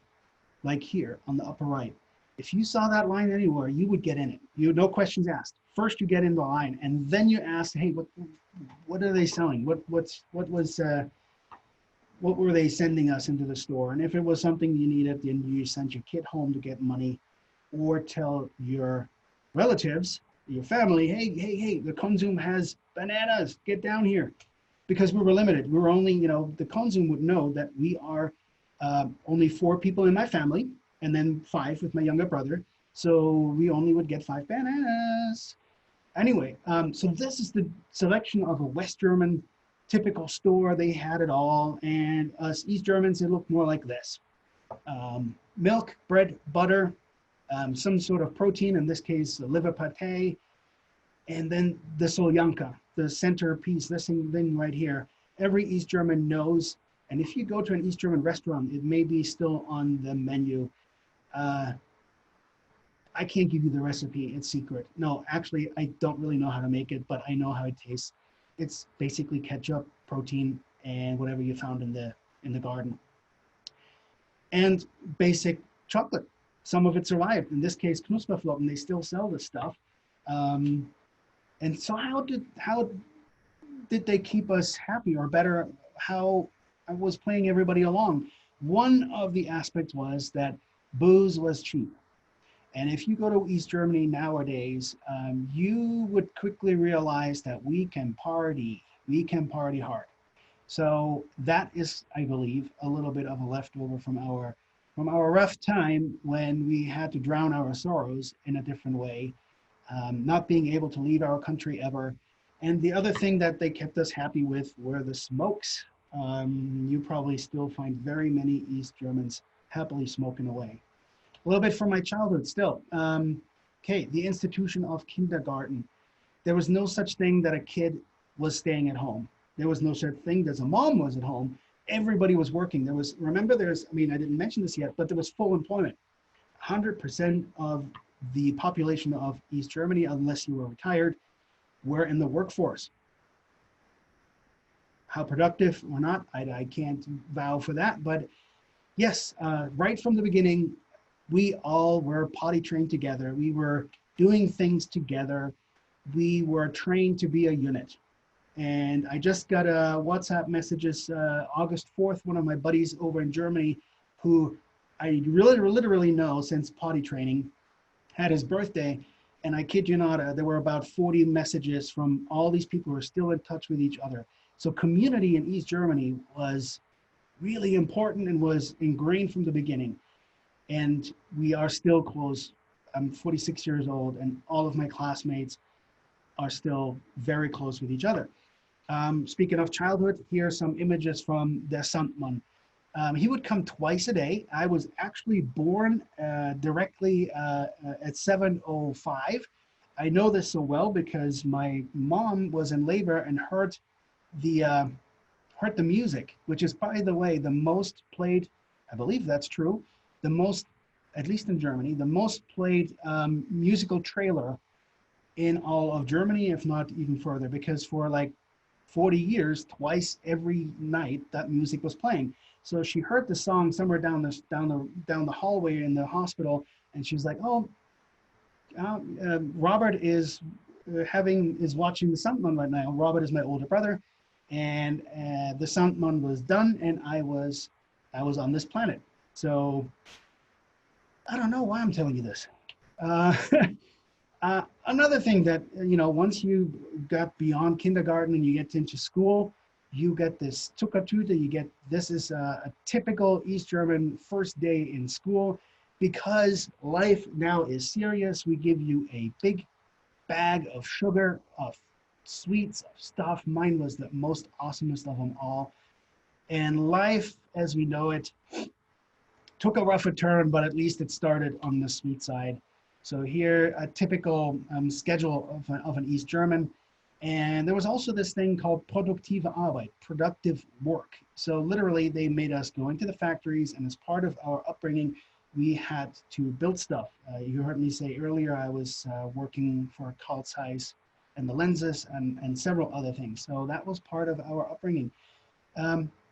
like here on the upper right, if you saw that line anywhere, you would get in it. You no questions asked. First, you get in the line, and then you ask, "Hey, what are they selling? What were they sending us into the store?" And if it was something you needed, then you sent your kid home to get money, or tell your relatives, your family, hey, the Consum has bananas. Get down here, because we were limited. We were only, you know, the Consum would know that we are only 4 people in my family, and then 5 with my younger brother. So we only would get 5 bananas. Anyway, so this is the selection of a West German typical store. They had it all. And us East Germans, it looked more like this. Milk, bread, butter, some sort of protein, in this case, liver pate, and then the soljanka, the centerpiece, this thing right here. Every East German knows, and if you go to an East German restaurant, it may be still on the menu. I can't give you the recipe, it's secret. No, actually, I don't really know how to make it, but I know how it tastes. It's basically ketchup, protein, and whatever you found in the garden. And basic chocolate. Some of it survived. In this case, Knusperflocken, they still sell this stuff. And so how did they keep us happy, or better, how I was playing everybody along? One of the aspects was that booze was cheap. And if you go to East Germany nowadays, you would quickly realize that we can party hard. So that is, I believe, a little bit of a leftover from our rough time when we had to drown our sorrows in a different way, not being able to leave our country ever. And the other thing that they kept us happy with were the smokes. You probably still find very many East Germans happily smoking away. A little bit from my childhood still. Okay, the institution of kindergarten. There was no such thing that a kid was staying at home. There was no such thing as a mom was at home. Everybody was working. There was, remember, I mean, I didn't mention this yet, but there was full employment. 100% of the population of East Germany, unless you were retired, were in the workforce. How productive or not, I can't vow for that, but yes, right from the beginning, we all were potty trained together. We were doing things together. We were trained to be a unit. And I just got a WhatsApp messages August 4th, one of my buddies over in Germany, who I really literally know since potty training, had his birthday. And I kid you not, there were about 40 messages from all these people who are still in touch with each other. So community in East Germany was really important and was ingrained from the beginning. And we are still close. I'm 46 years old, and all of my classmates are still very close with each other. Speaking of childhood, here are some images from Der Sandmann. He would come twice a day. I was actually born directly at 7:05. I know this so well because my mom was in labor and heard the music, which is, by the way, the most played, I believe that's true, the most, at least in Germany, the most played musical trailer in all of Germany, if not even further, because for like 40 years, twice every night, that music was playing. So she heard the song somewhere down the hallway in the hospital, and she's like, "Oh, Robert is watching the Sandmann right now." Robert is my older brother, and the Sandmann was done, and I was on this planet. So I don't know why I'm telling you this. Another thing that, you know, once you got beyond kindergarten and you get into school, you get this Zuckertüte, this is a typical East German first day in school. Because life now is serious, we give you a big bag of sugar, of sweets, of stuff. Mine was the most awesomest of them all. And life, as we know it, took a rougher turn, but at least it started on the sweet side. So here, a typical schedule of an East German. And there was also this thing called produktive Arbeit, productive work. So literally they made us go into the factories, and as part of our upbringing, we had to build stuff. You heard me say earlier, I was working for Carl Zeiss and the lenses and several other things. So that was part of our upbringing.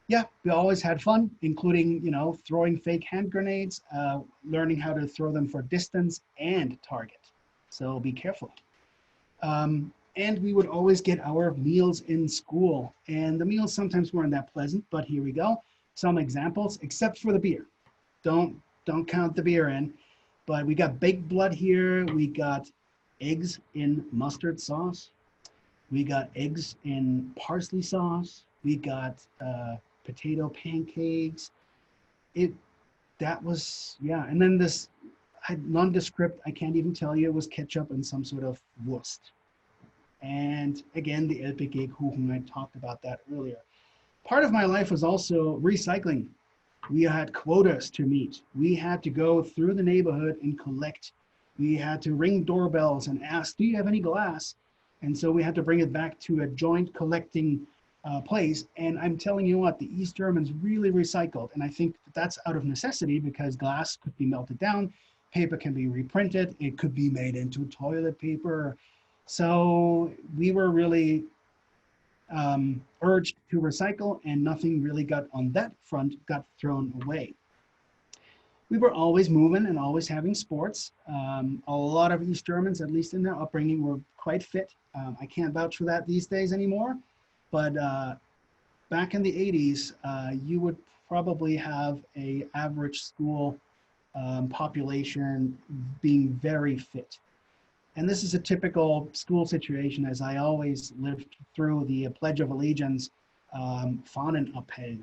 Yeah, we always had fun, including, you know, throwing fake hand grenades, learning how to throw them for distance and target. So be careful. And we would always get our meals in school. And the meals sometimes weren't that pleasant, but here we go. Some examples, except for the beer. Don't count the beer in. But we got baked blood here. We got eggs in mustard sauce. We got eggs in parsley sauce. We got potato pancakes. That was, yeah. And then this nondescript, I can't even tell you, it was ketchup and some sort of Wurst. And again, the LPG Kuchen, I talked about that earlier. Part of my life was also recycling. We had quotas to meet. We had to go through the neighborhood and collect. We had to ring doorbells and ask, do you have any glass? And so we had to bring it back to a joint collecting place. And I'm telling you what, the East Germans really recycled. And I think that's out of necessity because glass could be melted down, paper can be reprinted, it could be made into toilet paper. So we were really urged to recycle, and nothing really got on that front got thrown away. We were always moving and always having sports. A lot of East Germans, at least in their upbringing, were quite fit. I can't vouch for that these days anymore, but back in the 80s, you would probably have an average school population being very fit. And this is a typical school situation, as I always lived through the Pledge of Allegiance, Fahnenappell.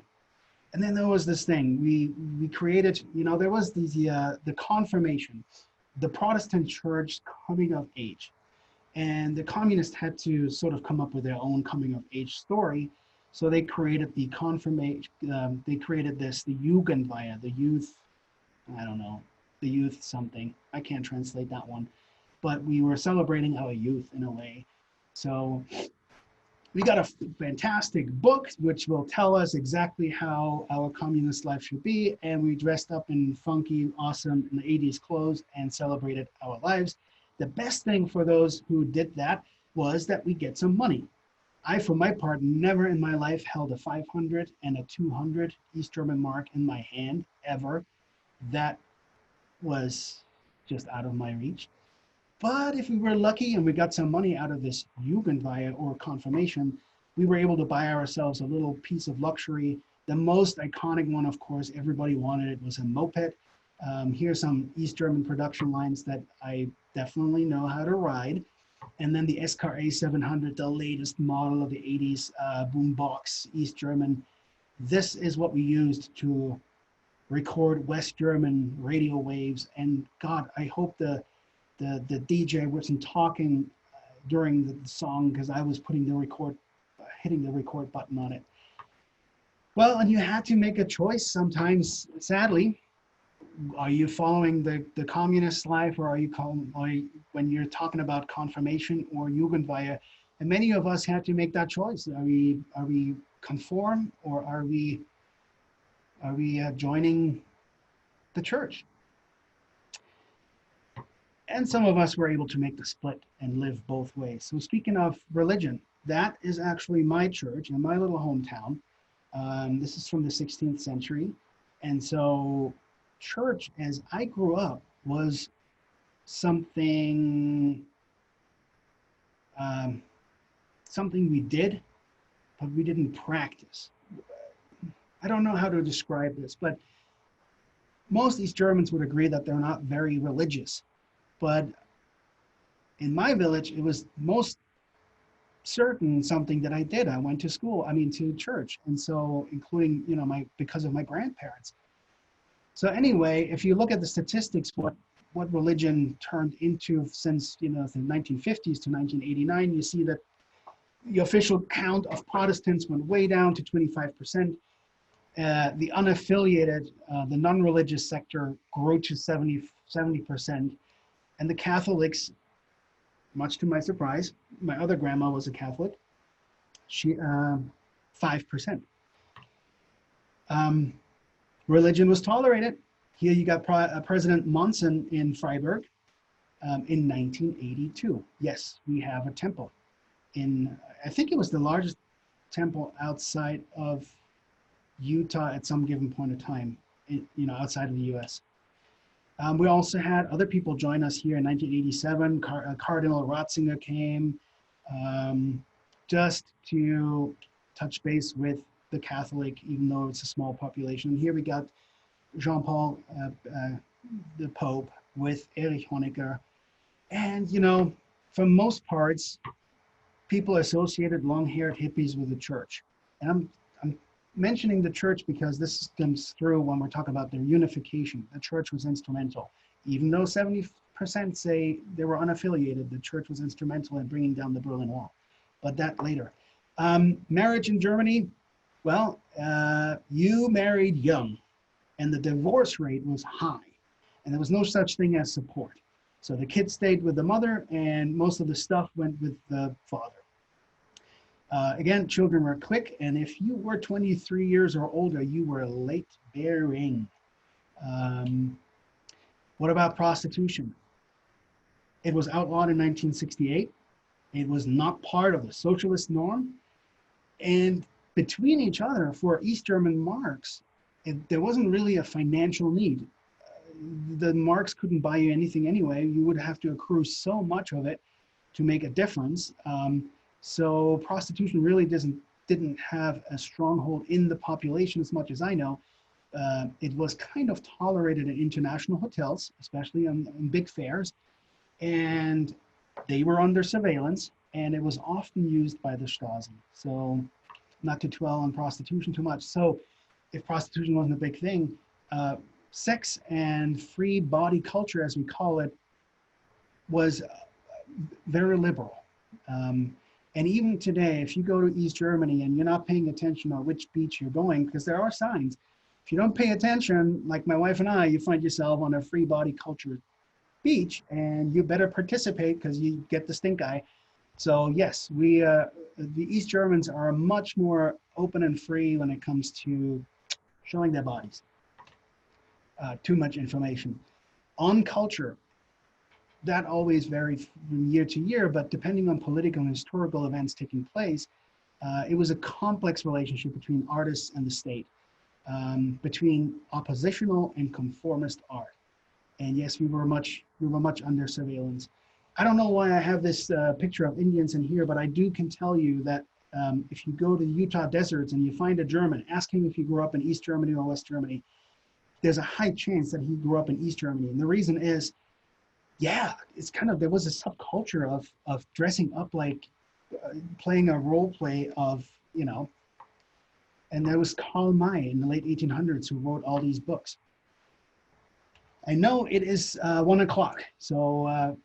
And then there was this thing, we created, you know, there was the confirmation, the Protestant church coming of age. And the communists had to sort of come up with their own coming of age story. So they created the confirmation, they created this, the Jugendweihe, the youth, I don't know, the youth something. I can't translate that one. But we were celebrating our youth in a way. So we got a fantastic book, which will tell us exactly how our communist life should be. And we dressed up in funky, awesome, in the 80s clothes and celebrated our lives. The best thing for those who did that was that we get some money. I, for my part, never in my life held a 500 and a 200 East German mark in my hand, ever. That was just out of my reach. But if we were lucky and we got some money out of this Jugendweihe or confirmation, we were able to buy ourselves a little piece of luxury. The most iconic one, of course, everybody wanted it, was a moped. Here's some East German production lines that I definitely know how to ride. And then the SKA 700, the latest model of the 80s boombox, East German. This is what we used to record West German radio waves. And God, I hope the DJ wasn't talking during the song, because I was putting the record, hitting the record button on it. Well, and you had to make a choice sometimes, sadly. Are you following the communist life, or are you when you're talking about confirmation or Jugendweihe? And many of us had to make that choice. Are we conform, or are we joining the church? And some of us were able to make the split and live both ways. So speaking of religion, that is actually my church in my little hometown. This is from the 16th century. And so church, as I grew up, was something we did, but we didn't practice. I don't know how to describe this, but most East Germans would agree that they're not very religious. But in my village, it was most certain something that I did. I went to school, to church. And so including, because of my grandparents. So anyway, if you look at the statistics, what religion turned into since, the 1950s to 1989, you see that the official count of Protestants went way down to 25%. The unaffiliated, the non-religious sector grew to 70%. And the Catholics, much to my surprise, my other grandma was a Catholic, she 5%. Religion was tolerated. Here you got President Monson in Freiburg in 1982. Yes, we have a temple in, I think it was the largest temple outside of Utah at some given point of time, outside of the US. We also had other people join us here in 1987. Cardinal Ratzinger came just to touch base with the Catholic, even though it's a small population. And here we got Jean-Paul, the Pope, with Erich Honecker. And, for most parts, people associated long-haired hippies with the church. And I'm mentioning the church because this comes through when we're talking about their unification. The church was instrumental. Even though 70% say they were unaffiliated, the church was instrumental in bringing down the Berlin Wall. But that later. Marriage in Germany, well, you married young, and the divorce rate was high, and there was no such thing as support. So the kids stayed with the mother, and most of the stuff went with the father. Again, children were quick, and if you were 23 years or older, you were late bearing. What about prostitution? It was outlawed in 1968. It was not part of the socialist norm. And between each other, for East German marks, there wasn't really a financial need. The marks couldn't buy you anything anyway. You would have to accrue so much of it to make a difference. So prostitution really didn't have a stronghold in the population as much as I know. It was kind of tolerated in international hotels, especially in big fairs, and they were under surveillance, and it was often used by the Stasi. So not to dwell on prostitution too much. So if prostitution wasn't a big thing, sex and free body culture, as we call it, was very liberal. And even today, if you go to East Germany and you're not paying attention on which beach you're going, because there are signs, if you don't pay attention, like my wife and I, you find yourself on a free body culture beach, and you better participate because you get the stink eye. So yes, the East Germans are much more open and free when it comes to showing their bodies. Too much information. On culture, that always varied from year to year, but depending on political and historical events taking place, it was a complex relationship between artists and the state, between oppositional and conformist art. And yes, we were much under surveillance. I don't know why I have this picture of Indians in here, but I can tell you that if you go to the Utah deserts and you find a German, ask him if he grew up in East Germany or West Germany. There's a high chance that he grew up in East Germany. And the reason is, yeah, it's there was a subculture of dressing up like playing a role play of, and there was Karl May in the late 1800s who wrote all these books. I know it is 1 o'clock, so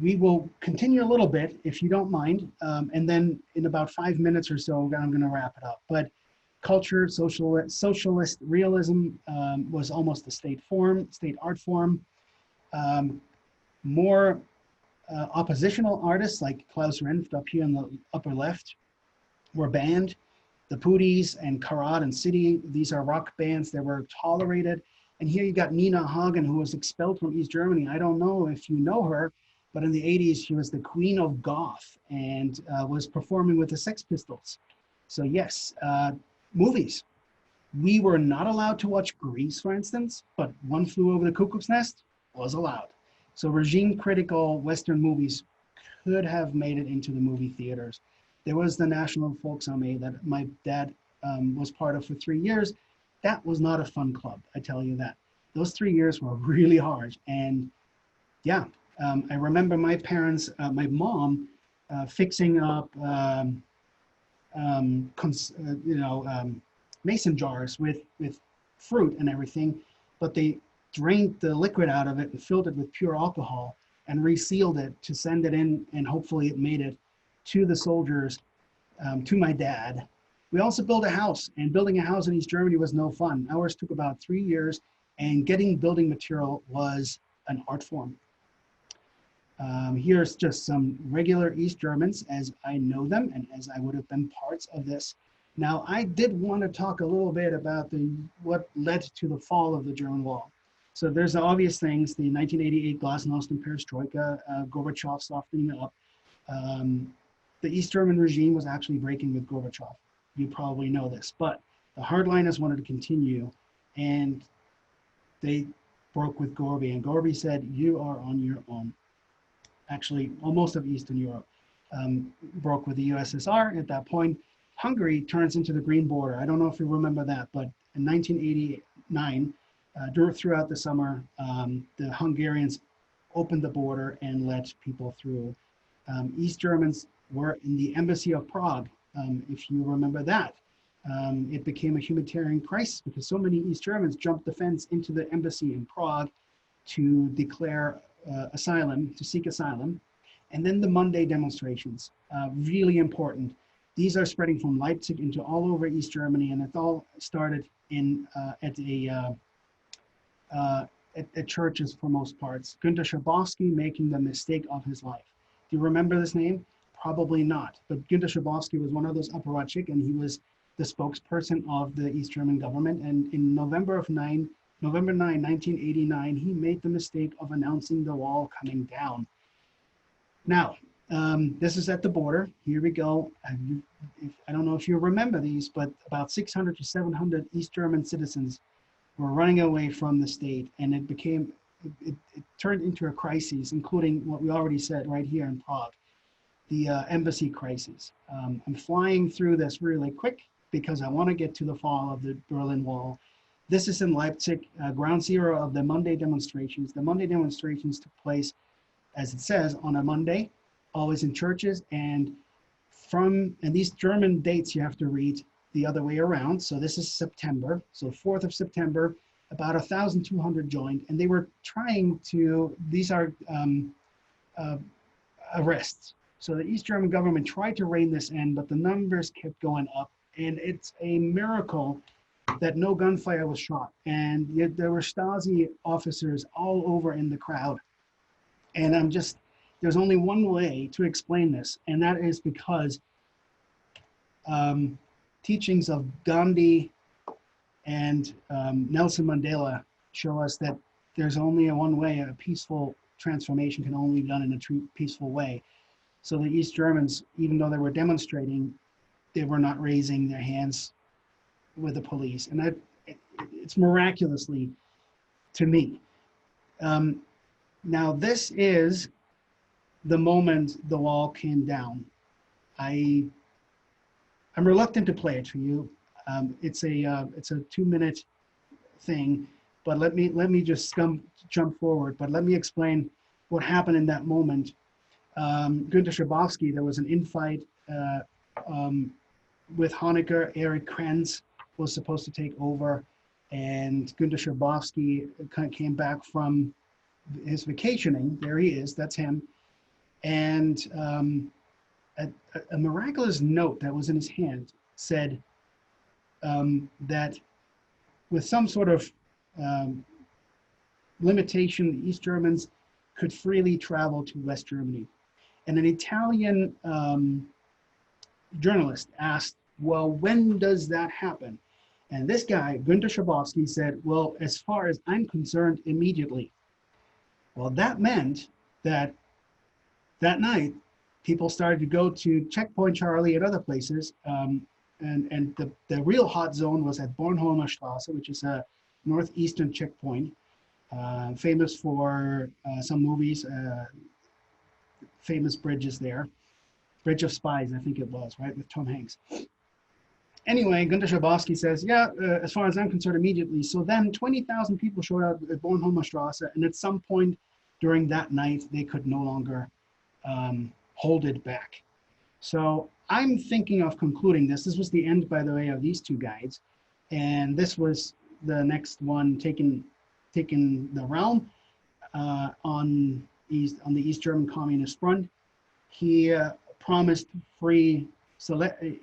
we will continue a little bit if you don't mind, and then in about 5 minutes or so, I'm going to wrap it up. But culture, socialist realism was almost a state art form. More oppositional artists like Klaus Renft up here in the upper left were banned. The Pooties and Karat and City, these are rock bands that were tolerated. And here you got Nina Hagen, who was expelled from East Germany. I don't know if you know her, but in the 80s, she was the queen of goth and was performing with the Sex Pistols. So yes, movies. We were not allowed to watch Grease, for instance, but One Flew Over the Cuckoo's Nest was allowed. So regime-critical Western movies could have made it into the movie theaters. There was the National Volksarmee that my dad was part of for 3 years. That was not a fun club, I tell you that. Those 3 years were really hard. And yeah, I remember my parents, my mom, fixing up, mason jars with fruit and everything, but they drained the liquid out of it and filled it with pure alcohol and resealed it to send it in, and hopefully it made it to the soldiers, to my dad. We also built a house, and building a house in East Germany was no fun. Ours took about 3 years, and getting building material was an art form. Here's just some regular East Germans as I know them and as I would have been parts of this. Now, I did want to talk a little bit about what led to the fall of the German Wall. So there's the obvious things, the 1988 Glasnost and Perestroika, Gorbachev softening up. The East German regime was actually breaking with Gorbachev. You probably know this, but the hardliners wanted to continue, and they broke with Gorby, and Gorby said, "You are on your own." Actually, well, most of Eastern Europe broke with the USSR at that point. Hungary turns into the Green Border. I don't know if you remember that, but in 1989, throughout the summer, the Hungarians opened the border and let people through. East Germans were in the embassy of Prague, if you remember that. It became a humanitarian crisis because so many East Germans jumped the fence into the embassy in Prague to declare asylum, to seek asylum. And then the Monday demonstrations, really important. These are spreading from Leipzig into all over East Germany, and it all started at churches for most parts. Gunther Schabowski making the mistake of his life. Do you remember this name? Probably not, but Gunther Schabowski was one of those apparatchik, and he was the spokesperson of the East German government. And in November 9, 1989, he made the mistake of announcing the wall coming down. Now, this is at the border. Here we go. I don't know if you remember these, but about 600 to 700 East German citizens were running away from the state, and it turned into a crisis, including what we already said right here in Prague, the embassy crisis. I'm flying through this really quick because I want to get to the fall of the Berlin Wall. This is in Leipzig, ground zero of the Monday demonstrations. The Monday demonstrations took place, as it says, on a Monday, always in churches, and these German dates you have to read the other way around. So this is September, so 4th of September, about 1,200 joined, and they were trying to, these are arrests. So the East German government tried to rein this in, but the numbers kept going up, and it's a miracle that no gunfire was shot. And yet there were Stasi officers all over in the crowd. And there's only one way to explain this, and that is because teachings of Gandhi and Nelson Mandela show us that there's only one way. A peaceful transformation can only be done in a peaceful way. So the East Germans, even though they were demonstrating, they were not raising their hands with the police. And it's miraculously, to me. Now this is the moment the wall came down. I'm reluctant to play it for you. It's a 2-minute thing, but let me just jump forward. But let me explain what happened in that moment. Gunther Schabowski, there was an infight with Honecker. Erich Krenz was supposed to take over, and Gunther Schabowski came back from his vacationing. There he is, that's him. And a miraculous note that was in his hand said that with some sort of limitation, the East Germans could freely travel to West Germany. And an Italian journalist asked, well, when does that happen? And this guy, Gunther Schabowski, said, well, as far as I'm concerned, immediately. Well, that meant that that night, people started to go to Checkpoint Charlie and other places. And the real hot zone was at Bornholmer Straße, which is a northeastern checkpoint, famous for some movies, famous bridges there. Bridge of Spies, I think it was, right, with Tom Hanks. Anyway, Gunther Schabowski says, yeah, as far as I'm concerned, immediately. So then 20,000 people showed up at Bornholmer Straße, and at some point during that night, they could no longer hold it back. So I'm thinking of concluding this. This was the end, by the way, of these two guides. And this was the next one taking the realm on the East German Communist Front. He promised free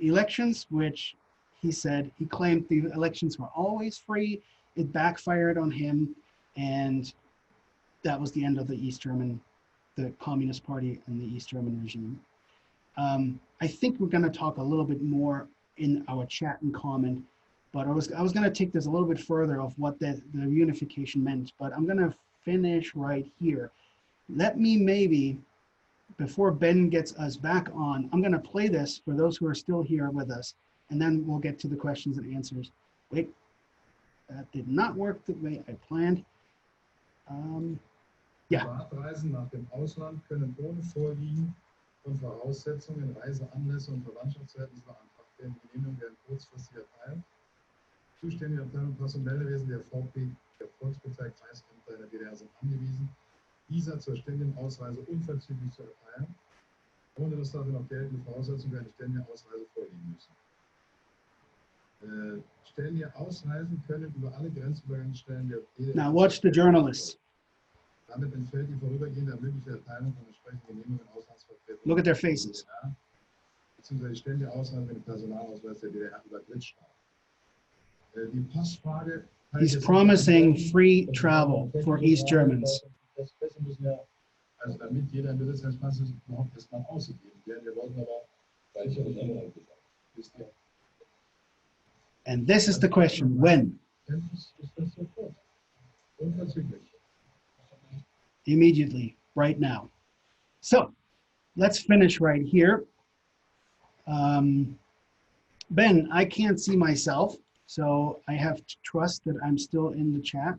elections, which he said, he claimed the elections were always free. It backfired on him, and that was the end of the East German the Communist Party and the East German regime. I think we're going to talk a little bit more in our chat and comment, but I was going to take this a little bit further of what the reunification meant, but I'm going to finish right here. Let me maybe, before Ben gets us back on, I'm going to play this for those who are still here with us, and then we'll get to the questions and answers. Wait, that did not work the way I planned. Ja. Privatreisen nach dem Ausland können ohne Vorliegen von Voraussetzungen, Reiseanlässe und Verwandtschaftsverhältnisse beantragt werden. Genehmigung werden kurzfristig erteilt. Zuständige Abteilung Personellwesen der VP, der Volkspolizei, Kreisämter der DDR sind angewiesen, Visa zur ständigen Ausreise unverzüglich zu erteilen, ohne dass dafür noch geltende Voraussetzungen für eine ständige Ausreise vorliegen müssen. Ständige Ausreisen können über alle Grenzübergangsstellen der DDR. Now watch the journalists. Damit entfällt die vorübergehende ermöglichte Erteilung von entsprechenden Genehmigungen Auslandsvertretungen. Look at their faces. Beziehungsweise die ständige Ausreise mit dem Personalausweis der DDR über Drittstaaten. Die Passfrage. He's promising free travel for East Germans. Also damit jeder im Besitz eines Passes überhaupt erstmal ausgegeben werden. Wir wollten aber sicherlich andere gesagt. And this is the question, when? Immediately, right now. So, let's finish right here. Ben, I can't see myself, so I have to trust that I'm still in the chat.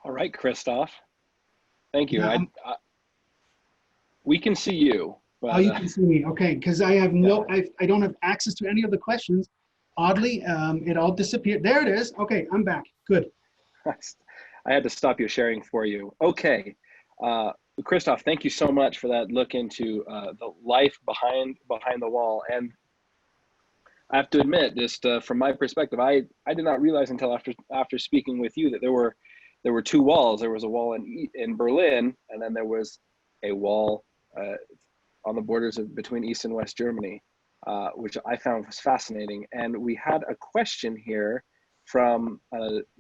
All right, Christoph. Thank you. Yeah, we can see you. But, oh, you can see me. Okay, because I have I don't have access to any of the questions. Oddly, it all disappeared. There it is. Okay, I'm back. Good. I had to stop your sharing for you. Okay. Christoph, thank you so much for that look into the life behind the wall. And I have to admit, just from my perspective, I did not realize until after speaking with you that there were two walls. There was a wall in Berlin, and then there was a wall on the borders between East and West Germany, which I found was fascinating. And we had a question here from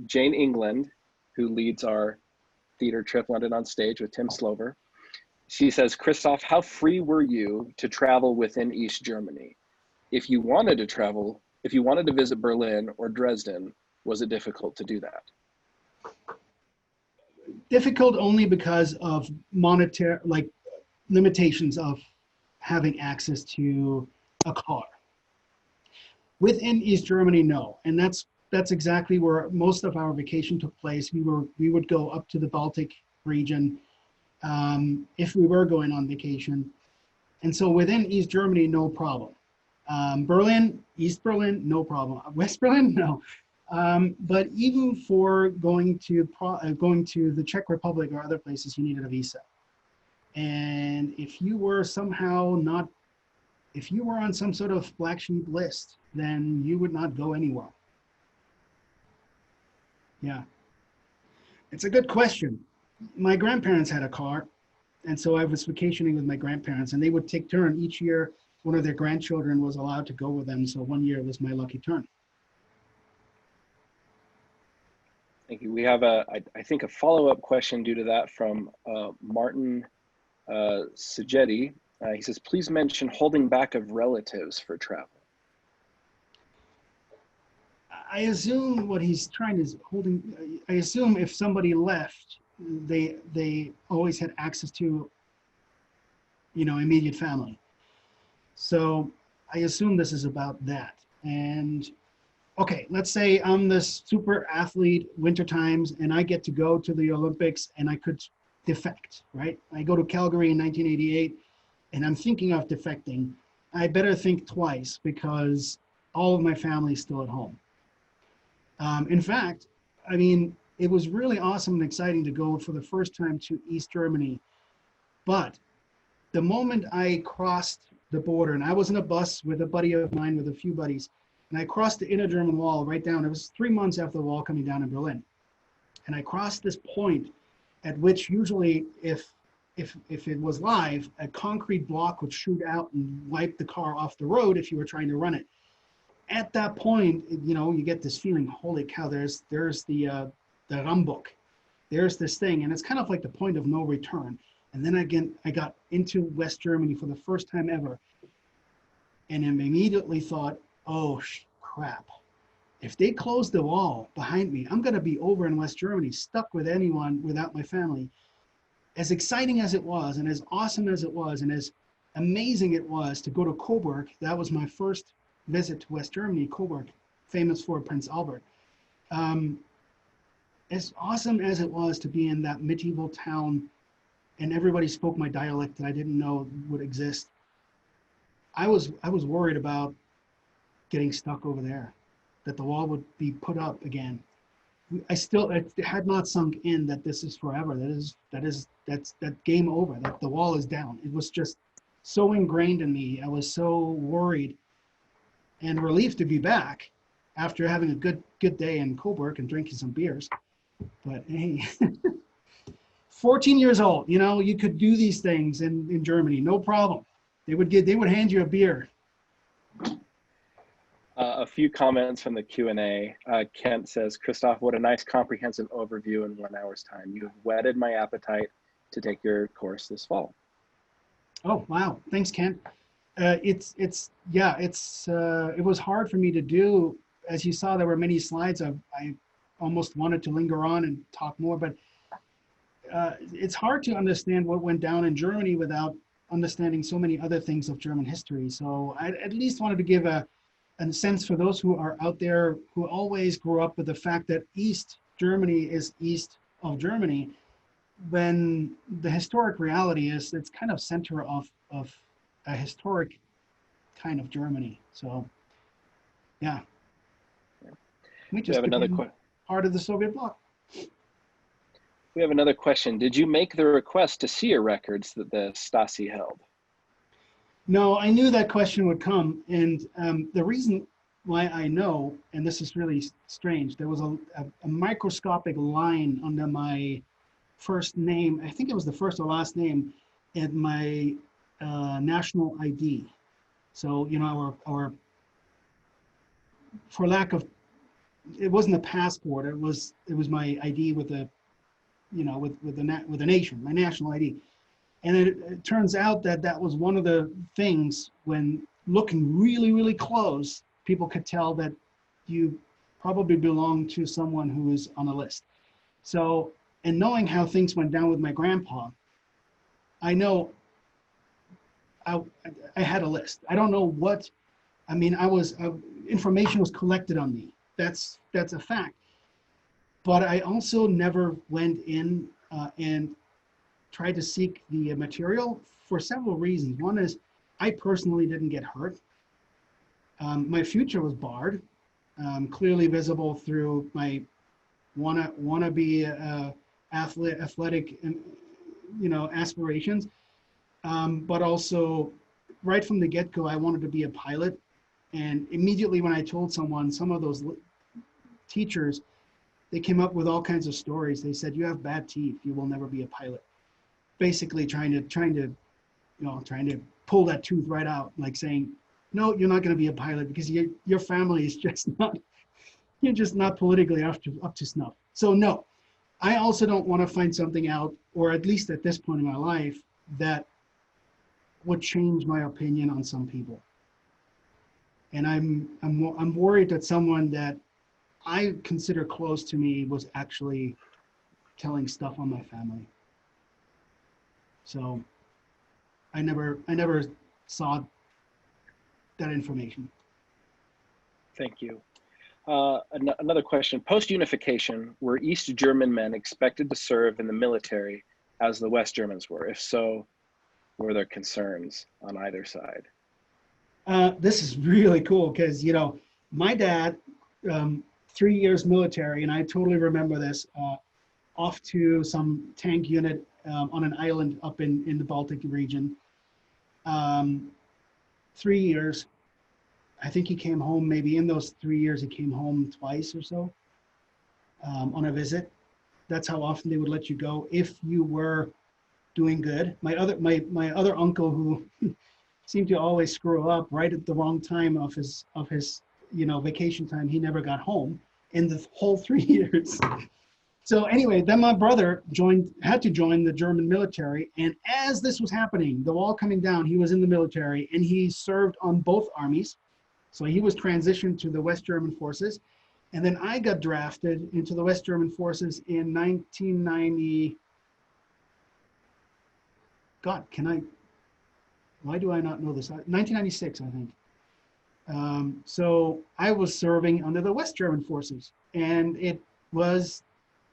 Jane England, who leads our theater trip London on Stage with Tim Slover. She says, Christoph, how free were you to travel within East Germany? If you wanted to visit Berlin or Dresden, was it difficult to do that? Difficult only because of monetary, like limitations of having access to a car. Within East Germany, no. And that's exactly where most of our vacation took place. We would go up to the Baltic region if we were going on vacation. And so within East Germany, no problem. Berlin, East Berlin, no problem. West Berlin, no. But even for going to the Czech Republic or other places, you needed a visa. And if you were on some sort of black sheep list, then you would not go anywhere. Yeah, it's a good question. My grandparents had a car, and so I was vacationing with my grandparents, and they would take turn each year. One of their grandchildren was allowed to go with them, so one year was my lucky turn. Thank you. We have I think a follow-up question due to that from Martin Sagetti. He says, please mention holding back of relatives for travel. I assume what he's trying is I assume if somebody left, they always had access to, immediate family. So I assume this is about that. And okay, let's say I'm this super athlete, winter times, and I get to go to the Olympics and I could defect, right? I go to Calgary in 1988 and I'm thinking of defecting. I better think twice because all of my family is still at home. In fact, I mean, it was really awesome and exciting to go for the first time to East Germany. But the moment I crossed the border, and I was in a bus with a buddy of mine, with a few buddies, and I crossed the inner German wall right down. It was 3 months after the wall coming down in Berlin. And I crossed this point at which usually if it was live, a concrete block would shoot out and wipe the car off the road if you were trying to run it. at that point, you know, you get this feeling, holy cow, there's the Rambok. There's this thing, and it's kind of like the point of no return. And then again, I got into West Germany for the first time ever, and I immediately thought, oh crap. If they close the wall behind me, I'm going to be over in West Germany, stuck with anyone without my family. As exciting as it was, and as awesome as it was, and as amazing it was to go to Coburg, that was my first visit to West Germany, Coburg, famous for Prince Albert. As awesome as it was to be in that medieval town and everybody spoke my dialect that I didn't know would exist, I was worried about getting stuck over there, that the wall would be put up again. It had not sunk in that this is forever. That's game over, that the wall is down. It was just so ingrained in me. I was so worried and relieved to be back after having a good day in Coburg and drinking some beers. But hey, 14 years old, you know, you could do these things in Germany, no problem. They would hand you a beer. A few comments from the Q&A. Kent says, Christoph, what a nice comprehensive overview in 1 hour's time. You have whetted my appetite to take your course this fall. Oh, wow. Thanks, Kent. It was hard for me to do. As you saw, there were many slides. I almost wanted to linger on and talk more, but it's hard to understand what went down in Germany without understanding so many other things of German history. So I at least wanted to give a sense for those who are out there who always grew up with the fact that East Germany is east of Germany, when the historic reality is it's kind of center of a historic kind of Germany. So yeah. We just have another part of the Soviet bloc. We have another question. Did you make the request to see your records that the Stasi held? No, I knew that question would come. And the reason why I know, and this is really strange, there was a microscopic line under my first name. I think it was the first or last name in my national ID. So, you know, our for lack of, it wasn't a passport. It was my ID with a, you know, with a nation, my national ID. And it turns out that that was one of the things when looking really, really close, people could tell that you probably belong to someone who is on a list. So, and knowing how things went down with my grandpa, I know I had a list. I don't know what, I mean, information was collected on me. That's a fact. But I also never went in and tried to seek the material for several reasons. One is I personally didn't get hurt. My future was barred, clearly visible through my wanna be athletic, you know, aspirations. But also right from the get-go, I wanted to be a pilot. And immediately when I told someone, some of those teachers, they came up with all kinds of stories. They said, you have bad teeth, you will never be a pilot. Basically trying to pull that tooth right out, like saying, no, you're not going to be a pilot because your family is just not, you're just not politically up to snuff. So no, I also don't want to find something out, or at least at this point in my life, that would change my opinion on some people. And I'm worried that someone that I consider close to me was actually telling stuff on my family. So I never saw that information. Thank you. Another question. Post-unification, were East German men expected to serve in the military as the West Germans were? If so, were there concerns on either side? This is really cool because, you know, my dad, 3 years military, and I totally remember this, off to some tank unit on an island up in the Baltic region. 3 years. I think he came home, maybe in those 3 years, he came home twice or so on a visit. That's how often they would let you go if you were doing good. My other uncle, who seemed to always screw up right at the wrong time of his vacation time, he never got home in the whole 3 years. So anyway, then my brother had to join the German military. And as this was happening, the wall coming down, he was in the military and he served on both armies. So he was transitioned to the West German forces. And then I got drafted into the West German forces in 1990. God, why do I not know this? 1996, I think. So I was serving under the West German forces, and it was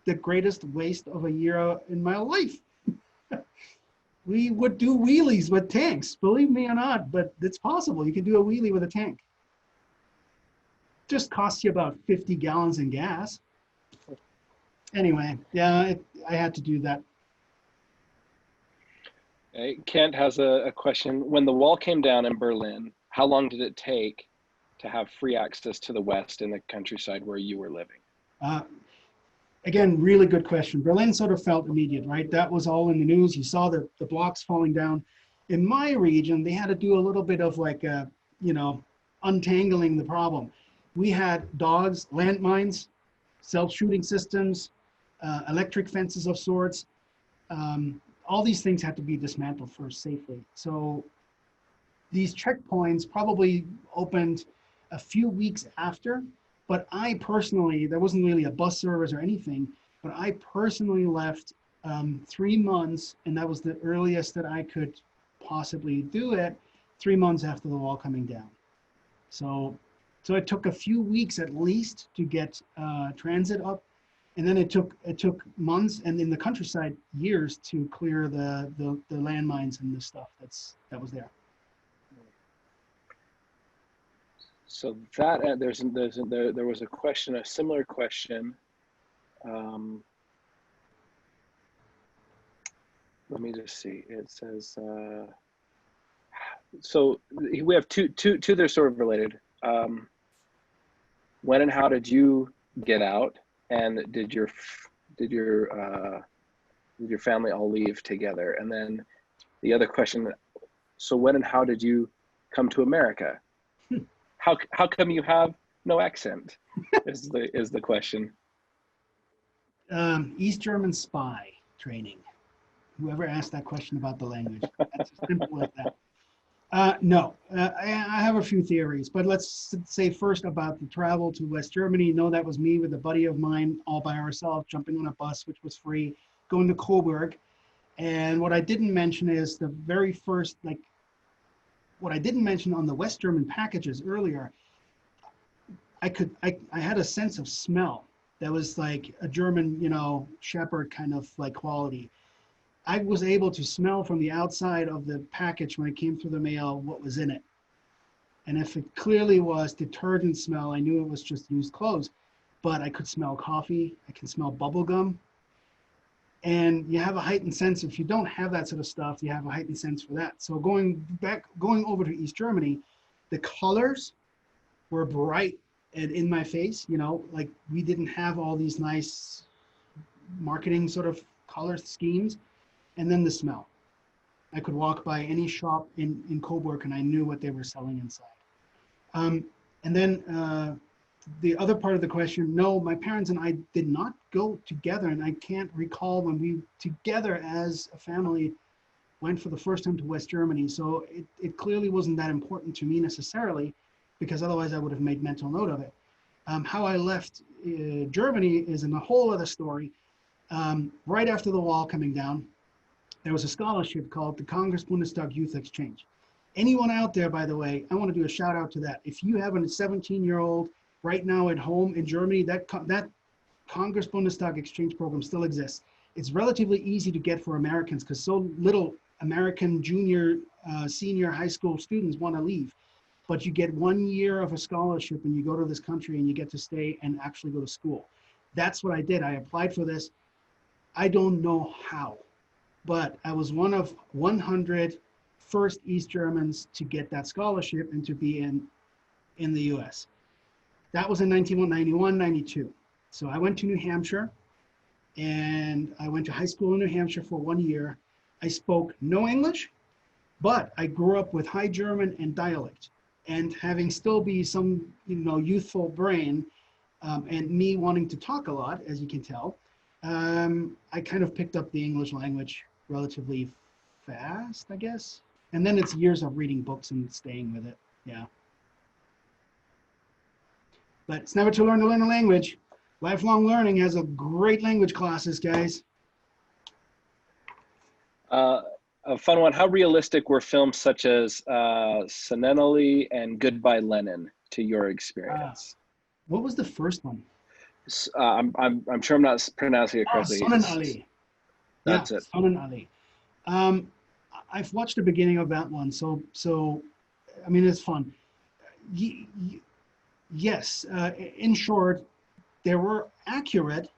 the greatest waste of a year in my life. We would do wheelies with tanks, believe me or not, but it's possible. You can do a wheelie with a tank. Just costs you about 50 gallons in gas. Anyway, yeah, I had to do that. Kent has a question. When the wall came down in Berlin, how long did it take to have free access to the West in the countryside where you were living? Again, really good question. Berlin sort of felt immediate, right? That was all in the news. You saw the blocks falling down. In my region, they had to do a little bit of like, untangling the problem. We had dogs, landmines, self-shooting systems, electric fences of sorts. All these things had to be dismantled first safely. So these checkpoints probably opened a few weeks after, but I personally, there wasn't really a bus service or anything, but I personally left 3 months, and that was the earliest that I could possibly do it, 3 months after the wall coming down. So it took a few weeks at least to get transit up. And then it took months, and in the countryside, years to clear the landmines and the stuff that was there. So that there was a similar question. Let me just see. It says so we have two that are sort of related. When and how did you get out? And did your family all leave together? And then the other question, so when and how did you come to America? How come you have no accent? is the question. East German spy training. Whoever asked that question about the language. That's as simple as that. No, I have a few theories, but let's say first about the travel to West Germany. No, that was me with a buddy of mine, all by ourselves, jumping on a bus, which was free, going to Coburg. And what I didn't mention is the very first, what I didn't mention on the West German packages earlier, I had a sense of smell that was like a German, shepherd kind of like quality. I was able to smell from the outside of the package when it came through the mail what was in it. And if it clearly was detergent smell, I knew it was just used clothes. But I could smell coffee, I can smell bubble gum. And you have a heightened sense, if you don't have that sort of stuff, you have a heightened sense for that. So going over to East Germany, the colors were bright and in my face, like we didn't have all these nice marketing sort of color schemes. And then the smell. I could walk by any shop in Coburg and I knew what they were selling inside. And then the other part of the question, no, my parents and I did not go together, and I can't recall when we together as a family went for the first time to West Germany. So it clearly wasn't that important to me necessarily, because otherwise I would have made mental note of it. How I left Germany is in a whole other story. Right after the wall coming down, there was a scholarship called the Congress Bundestag Youth Exchange. Anyone out there, by the way, I want to do a shout out to that. If you have a 17-year-old right now at home in Germany, that Congress Bundestag Exchange program still exists. It's relatively easy to get for Americans because so little American junior, senior high school students want to leave. But you get 1 year of a scholarship and you go to this country and you get to stay and actually go to school. That's what I did. I applied for this. I don't know how, but I was one of 100 first East Germans to get that scholarship and to be in the US. That was in 1991, 92. So I went to New Hampshire and I went to high school in New Hampshire for 1 year. I spoke no English, but I grew up with High German and dialect. and having still be some, youthful brain, and me wanting to talk a lot, as you can tell, I kind of picked up the English language relatively fast, I guess. And then it's years of reading books and staying with it. Yeah. But it's never too learn to learn a language. Lifelong Learning has a great language classes, guys. A fun one. How realistic were films such as Untitled and Goodbye Lenin to your experience? What was the first one? I'm sure I'm not pronouncing it correctly. Untitled. That's it. Untitled. I've watched the beginning of that one, so I mean, it's fun. Yes, in short, they were accurate.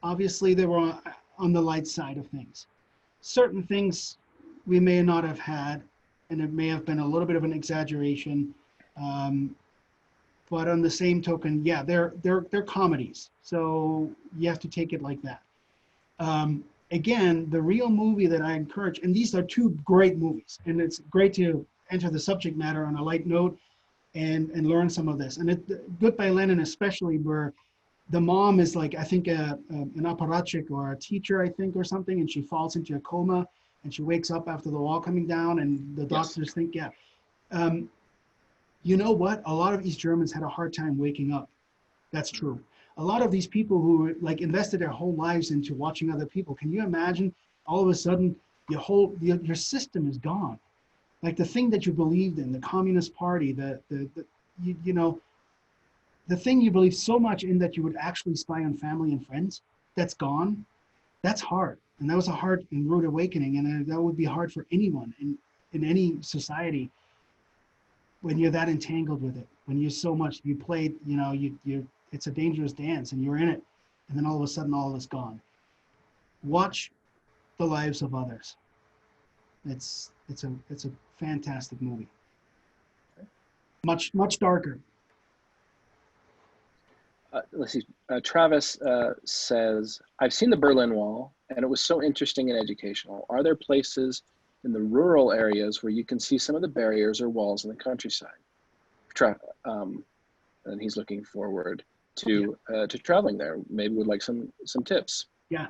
Obviously, they were on the light side of things. Certain things we may not have had, and it may have been a little bit of an exaggeration. But on the same token, yeah, they're comedies, so you have to take it like that. Again, the real movie that I encourage, and these are two great movies, and it's great to enter the subject matter on a light note and learn some of this. And Goodbye Lenin especially, where the mom is like, I think an apparatchik or a teacher, I think, or something, and she falls into a coma, and she wakes up after the wall coming down, and the doctors think, yeah. You know what? A lot of East Germans had a hard time waking up. That's true. A lot of these people who like invested their whole lives into watching other people, can you imagine all of a sudden your system is gone? Like the thing that you believed in, the Communist Party, the thing you believed so much in that you would actually spy on family and friends, that's gone. That's hard. And that was a hard and rude awakening. And that would be hard for anyone in any society when you're that entangled with it, when you're so much, you played, it's a dangerous dance and you're in it. And then all of a sudden, all of it's gone. Watch The Lives of Others. It's a fantastic movie. Much darker. Let's see. Travis says, I've seen the Berlin Wall and it was so interesting and educational. Are there places in the rural areas where you can see some of the barriers or walls in the countryside? And he's looking forward to traveling there. Maybe would like some tips. Yeah.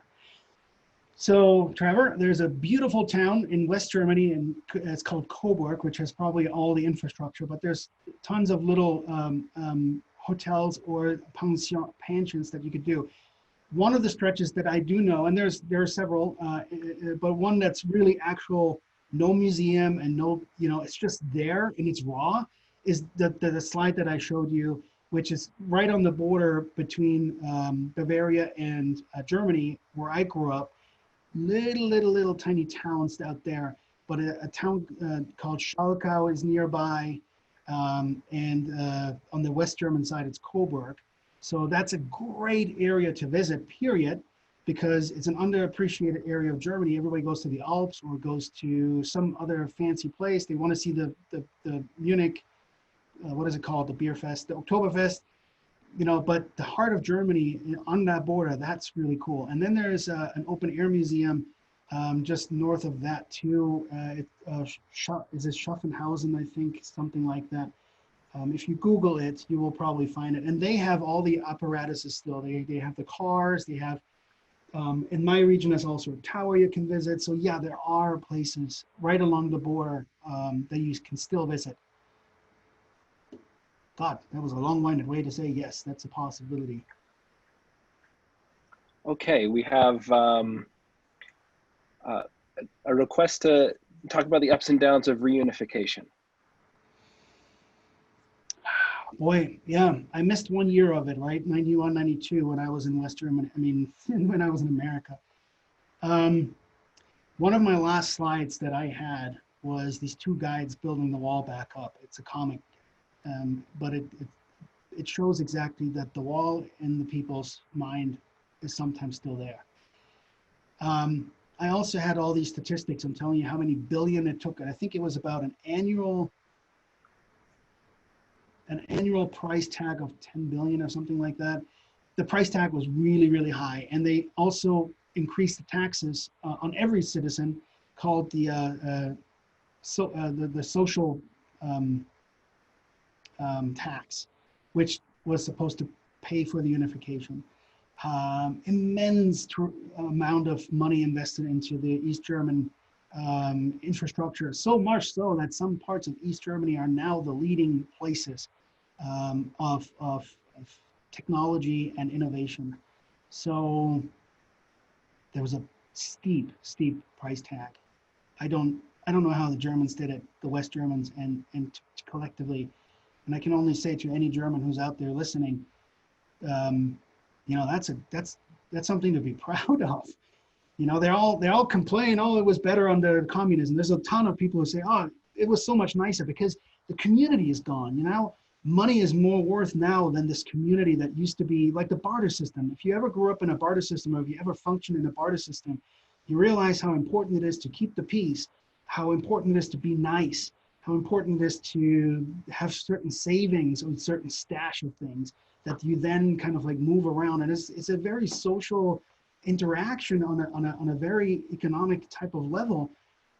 So Trevor, there's a beautiful town in West Germany, and it's called Coburg, which has probably all the infrastructure, but there's tons of little hotels or pensions that you could do. One of the stretches that I do know, and there are several, but one that's really actual, no museum and no, it's just there and it's raw, is the slide that I showed you, which is right on the border between Bavaria and Germany, where I grew up. Little tiny towns out there, but a town called Schalkau is nearby, and on the West German side, it's Coburg. So that's a great area to visit, period, because it's an underappreciated area of Germany. Everybody goes to the Alps or goes to some other fancy place. They want to see the Munich, what is it called? The beer fest, the Oktoberfest, but the heart of Germany on that border, that's really cool. And then there's an open air museum just north of that too. Is it Schaffenhausen, I think, something like that. If you Google it, you will probably find it. And they have all the apparatuses still. They have the cars, they have, in my region, there's also a tower you can visit. So yeah, there are places right along the border that you can still visit. God, that was a long-winded way to say yes, that's a possibility. Okay, we have a request to talk about the ups and downs of reunification. Boy, yeah, I missed 1 year of it, right? 91, 92, when I was in West Germany, when I was in America. One of my last slides that I had was these two guides building the wall back up. It's a comic. But it shows exactly that the wall in the people's mind is sometimes still there. I also had all these statistics. I'm telling you how many billion it took. I think it was about an annual price tag of 10 billion or something like that. The price tag was really, really high. And they also increased the taxes on every citizen, called the social tax, which was supposed to pay for the unification. Immense amount of money invested into the East German infrastructure, so much so that some parts of East Germany are now the leading places of technology and innovation. So there was a steep price tag. I don't know how the Germans did it, the West Germans and collectively. And I can only say to any German who's out there listening, you know, that's something to be proud of. You know, they all complain, oh, it was better under communism. There's a ton of people who say, oh, it was so much nicer because the community is gone. You know, money is more worth now than this community that used to be like the barter system. If you ever grew up in a barter system, or if you ever functioned in a barter system, you realize how important it is to keep the peace, how important it is to be nice, how important it is to have certain savings or certain stash of things that you then kind of like move around. And it's a very social interaction on a very economic type of level.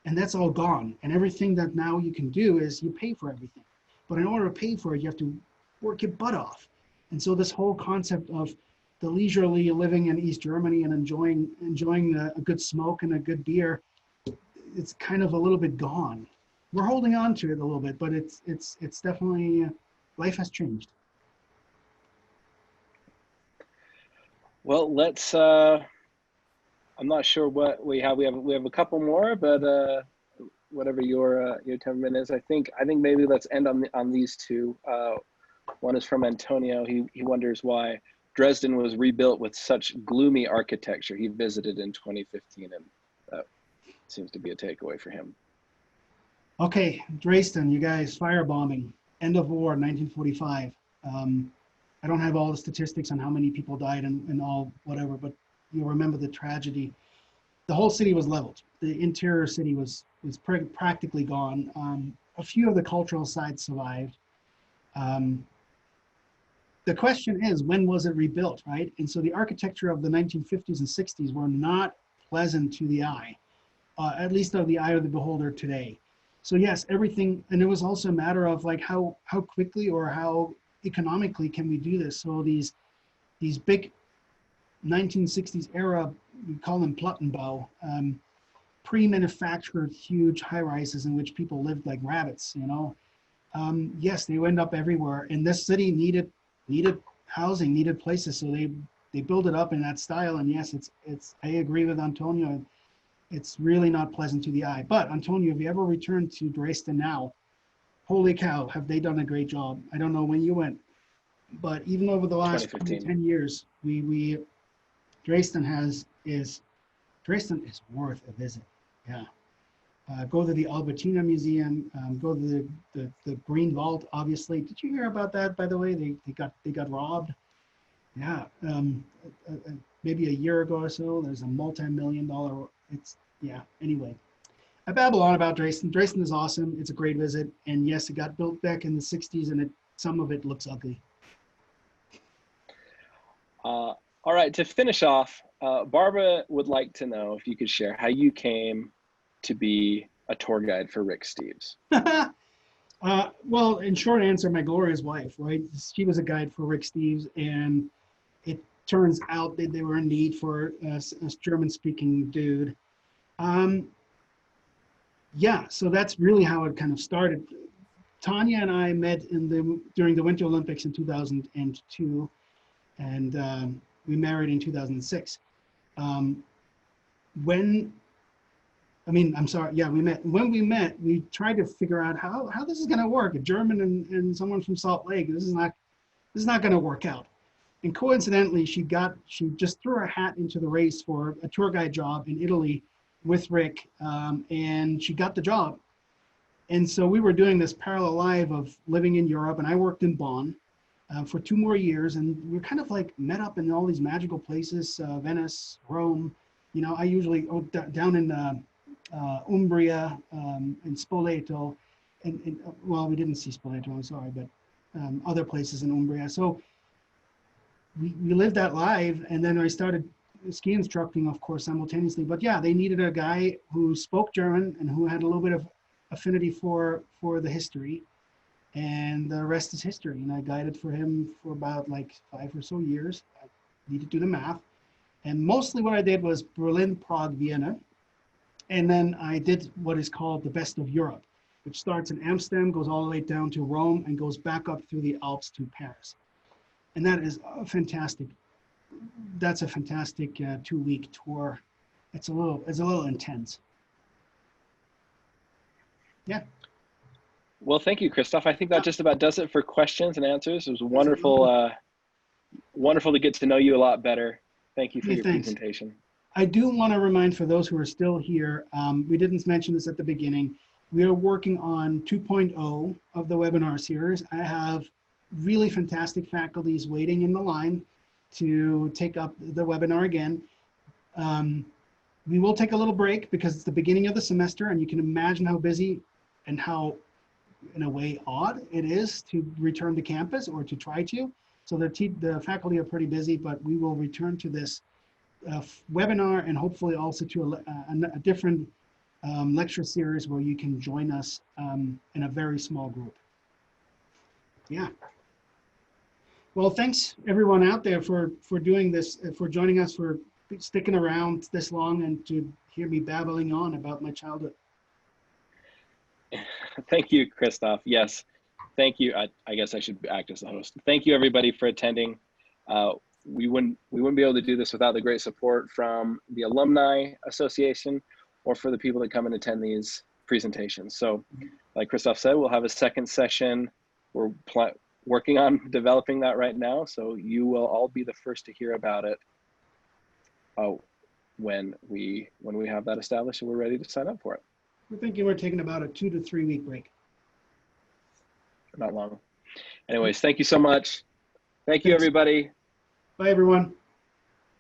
And that's all gone. And everything that now you can do is you pay for everything. But in order to pay for it, you have to work your butt off. And so this whole concept of the leisurely living in East Germany and enjoying a good smoke and a good beer, it's kind of a little bit gone. We're holding on to it a little bit, but it's definitely, life has changed. Well, let's, I'm not sure what we have. We have a couple more, but whatever your temperament is, I think maybe let's end on these two. One is from Antonio. He wonders why Dresden was rebuilt with such gloomy architecture. He visited in 2015, and that seems to be a takeaway for him. Okay, Dresden, you guys, firebombing, end of war, 1945. I don't have all the statistics on how many people died and all whatever, but you'll remember the tragedy. The whole city was leveled. The interior city was practically gone. A few of the cultural sites survived. The question is, when was it rebuilt, right? And so the architecture of the 1950s and 60s were not pleasant to the eye, at least of the eye of the beholder today. So yes, everything, and it was also a matter of like how quickly or how economically can we do this? So these big 1960s era, we call them Plattenbau, pre-manufactured huge high-rises in which people lived like rabbits, you know. Yes, they went up everywhere, and this city needed housing, needed places, so they built it up in that style. And yes, it's I agree with Antonio, it's really not pleasant to the eye. But Antonio, if you ever return to Dresden now, holy cow, have they done a great job. I don't know when you went, but even over the last 10 years, Dresden is worth a visit. Yeah. Go to the Albertina Museum, go to the Green Vault, obviously. Did you hear about that, by the way? They got robbed. Yeah, maybe a year ago or so. There's a multi-million-dollar, yeah, anyway. I babble on about Dresden. Dresden is awesome. It's a great visit. And yes, it got built back in the 60s, and some of it looks ugly. All right, to finish off, Barbara would like to know if you could share how you came to be a tour guide for Rick Steves. Well, in short answer, my glorious wife, right? She was a guide for Rick Steves, and it turns out that they were in need for a German-speaking dude. Yeah, so that's really how it kind of started. Tanya and I met during the Winter Olympics in 2002, and we married in 2006. When we met, we tried to figure out how this is going to work. A German and someone from Salt Lake, this is not going to work out. And coincidentally, she just threw her hat into the race for a tour guide job in Italy with Rick, and she got the job. And so we were doing this parallel life of living in Europe, and I worked in Bonn for 2 more years, and we kind of like met up in all these magical places, Venice, Rome. You know, I usually down in Umbria, and Spoleto, and well, we didn't see Spoleto, I'm sorry, but other places in Umbria. So we lived that life, and then I started ski instructing, of course, simultaneously. But yeah, they needed a guy who spoke German and who had a little bit of affinity for the history, and the rest is history. And I guided for him for about like 5 or so years. I need to do the math. And mostly what I did was Berlin, Prague, Vienna. And then I did what is called the Best of Europe, which starts in Amsterdam, goes all the way down to Rome, and goes back up through the Alps to Paris. And that is a fantastic, that's a fantastic 2-week tour. It's a little intense. Yeah. Well, thank you, Christoph. I think that just about does it for questions and answers. It was wonderful, wonderful to get to know you a lot better. Thank you for your presentation. I do want to remind, for those who are still here, we didn't mention this at the beginning, we are working on 2.0 of the webinar series. I have really fantastic faculties waiting in the line to take up the webinar again. We will take a little break because it's the beginning of the semester, and you can imagine how busy and how, in a way, odd it is to return to campus or to try to. So the faculty are pretty busy, but we will return to this webinar, and hopefully also to a different lecture series where you can join us in a very small group. Yeah. Well, thanks everyone out there for doing this, for joining us, for sticking around this long and to hear me babbling on about my childhood. Thank you, Christoph. Yes, thank you. I guess I should act as the host. Thank you, everybody, for attending. We wouldn't be able to do this without the great support from the Alumni Association or for the people that come and attend these presentations. So, like Christoph said, we'll have a second session. We're working on developing that right now, so you will all be the first to hear about it when we have that established and we're ready to sign up for it. We're thinking we're taking about a 2 to 3 week break. Not long. Anyways, thank you so much. Thank you, everybody. Bye, everyone.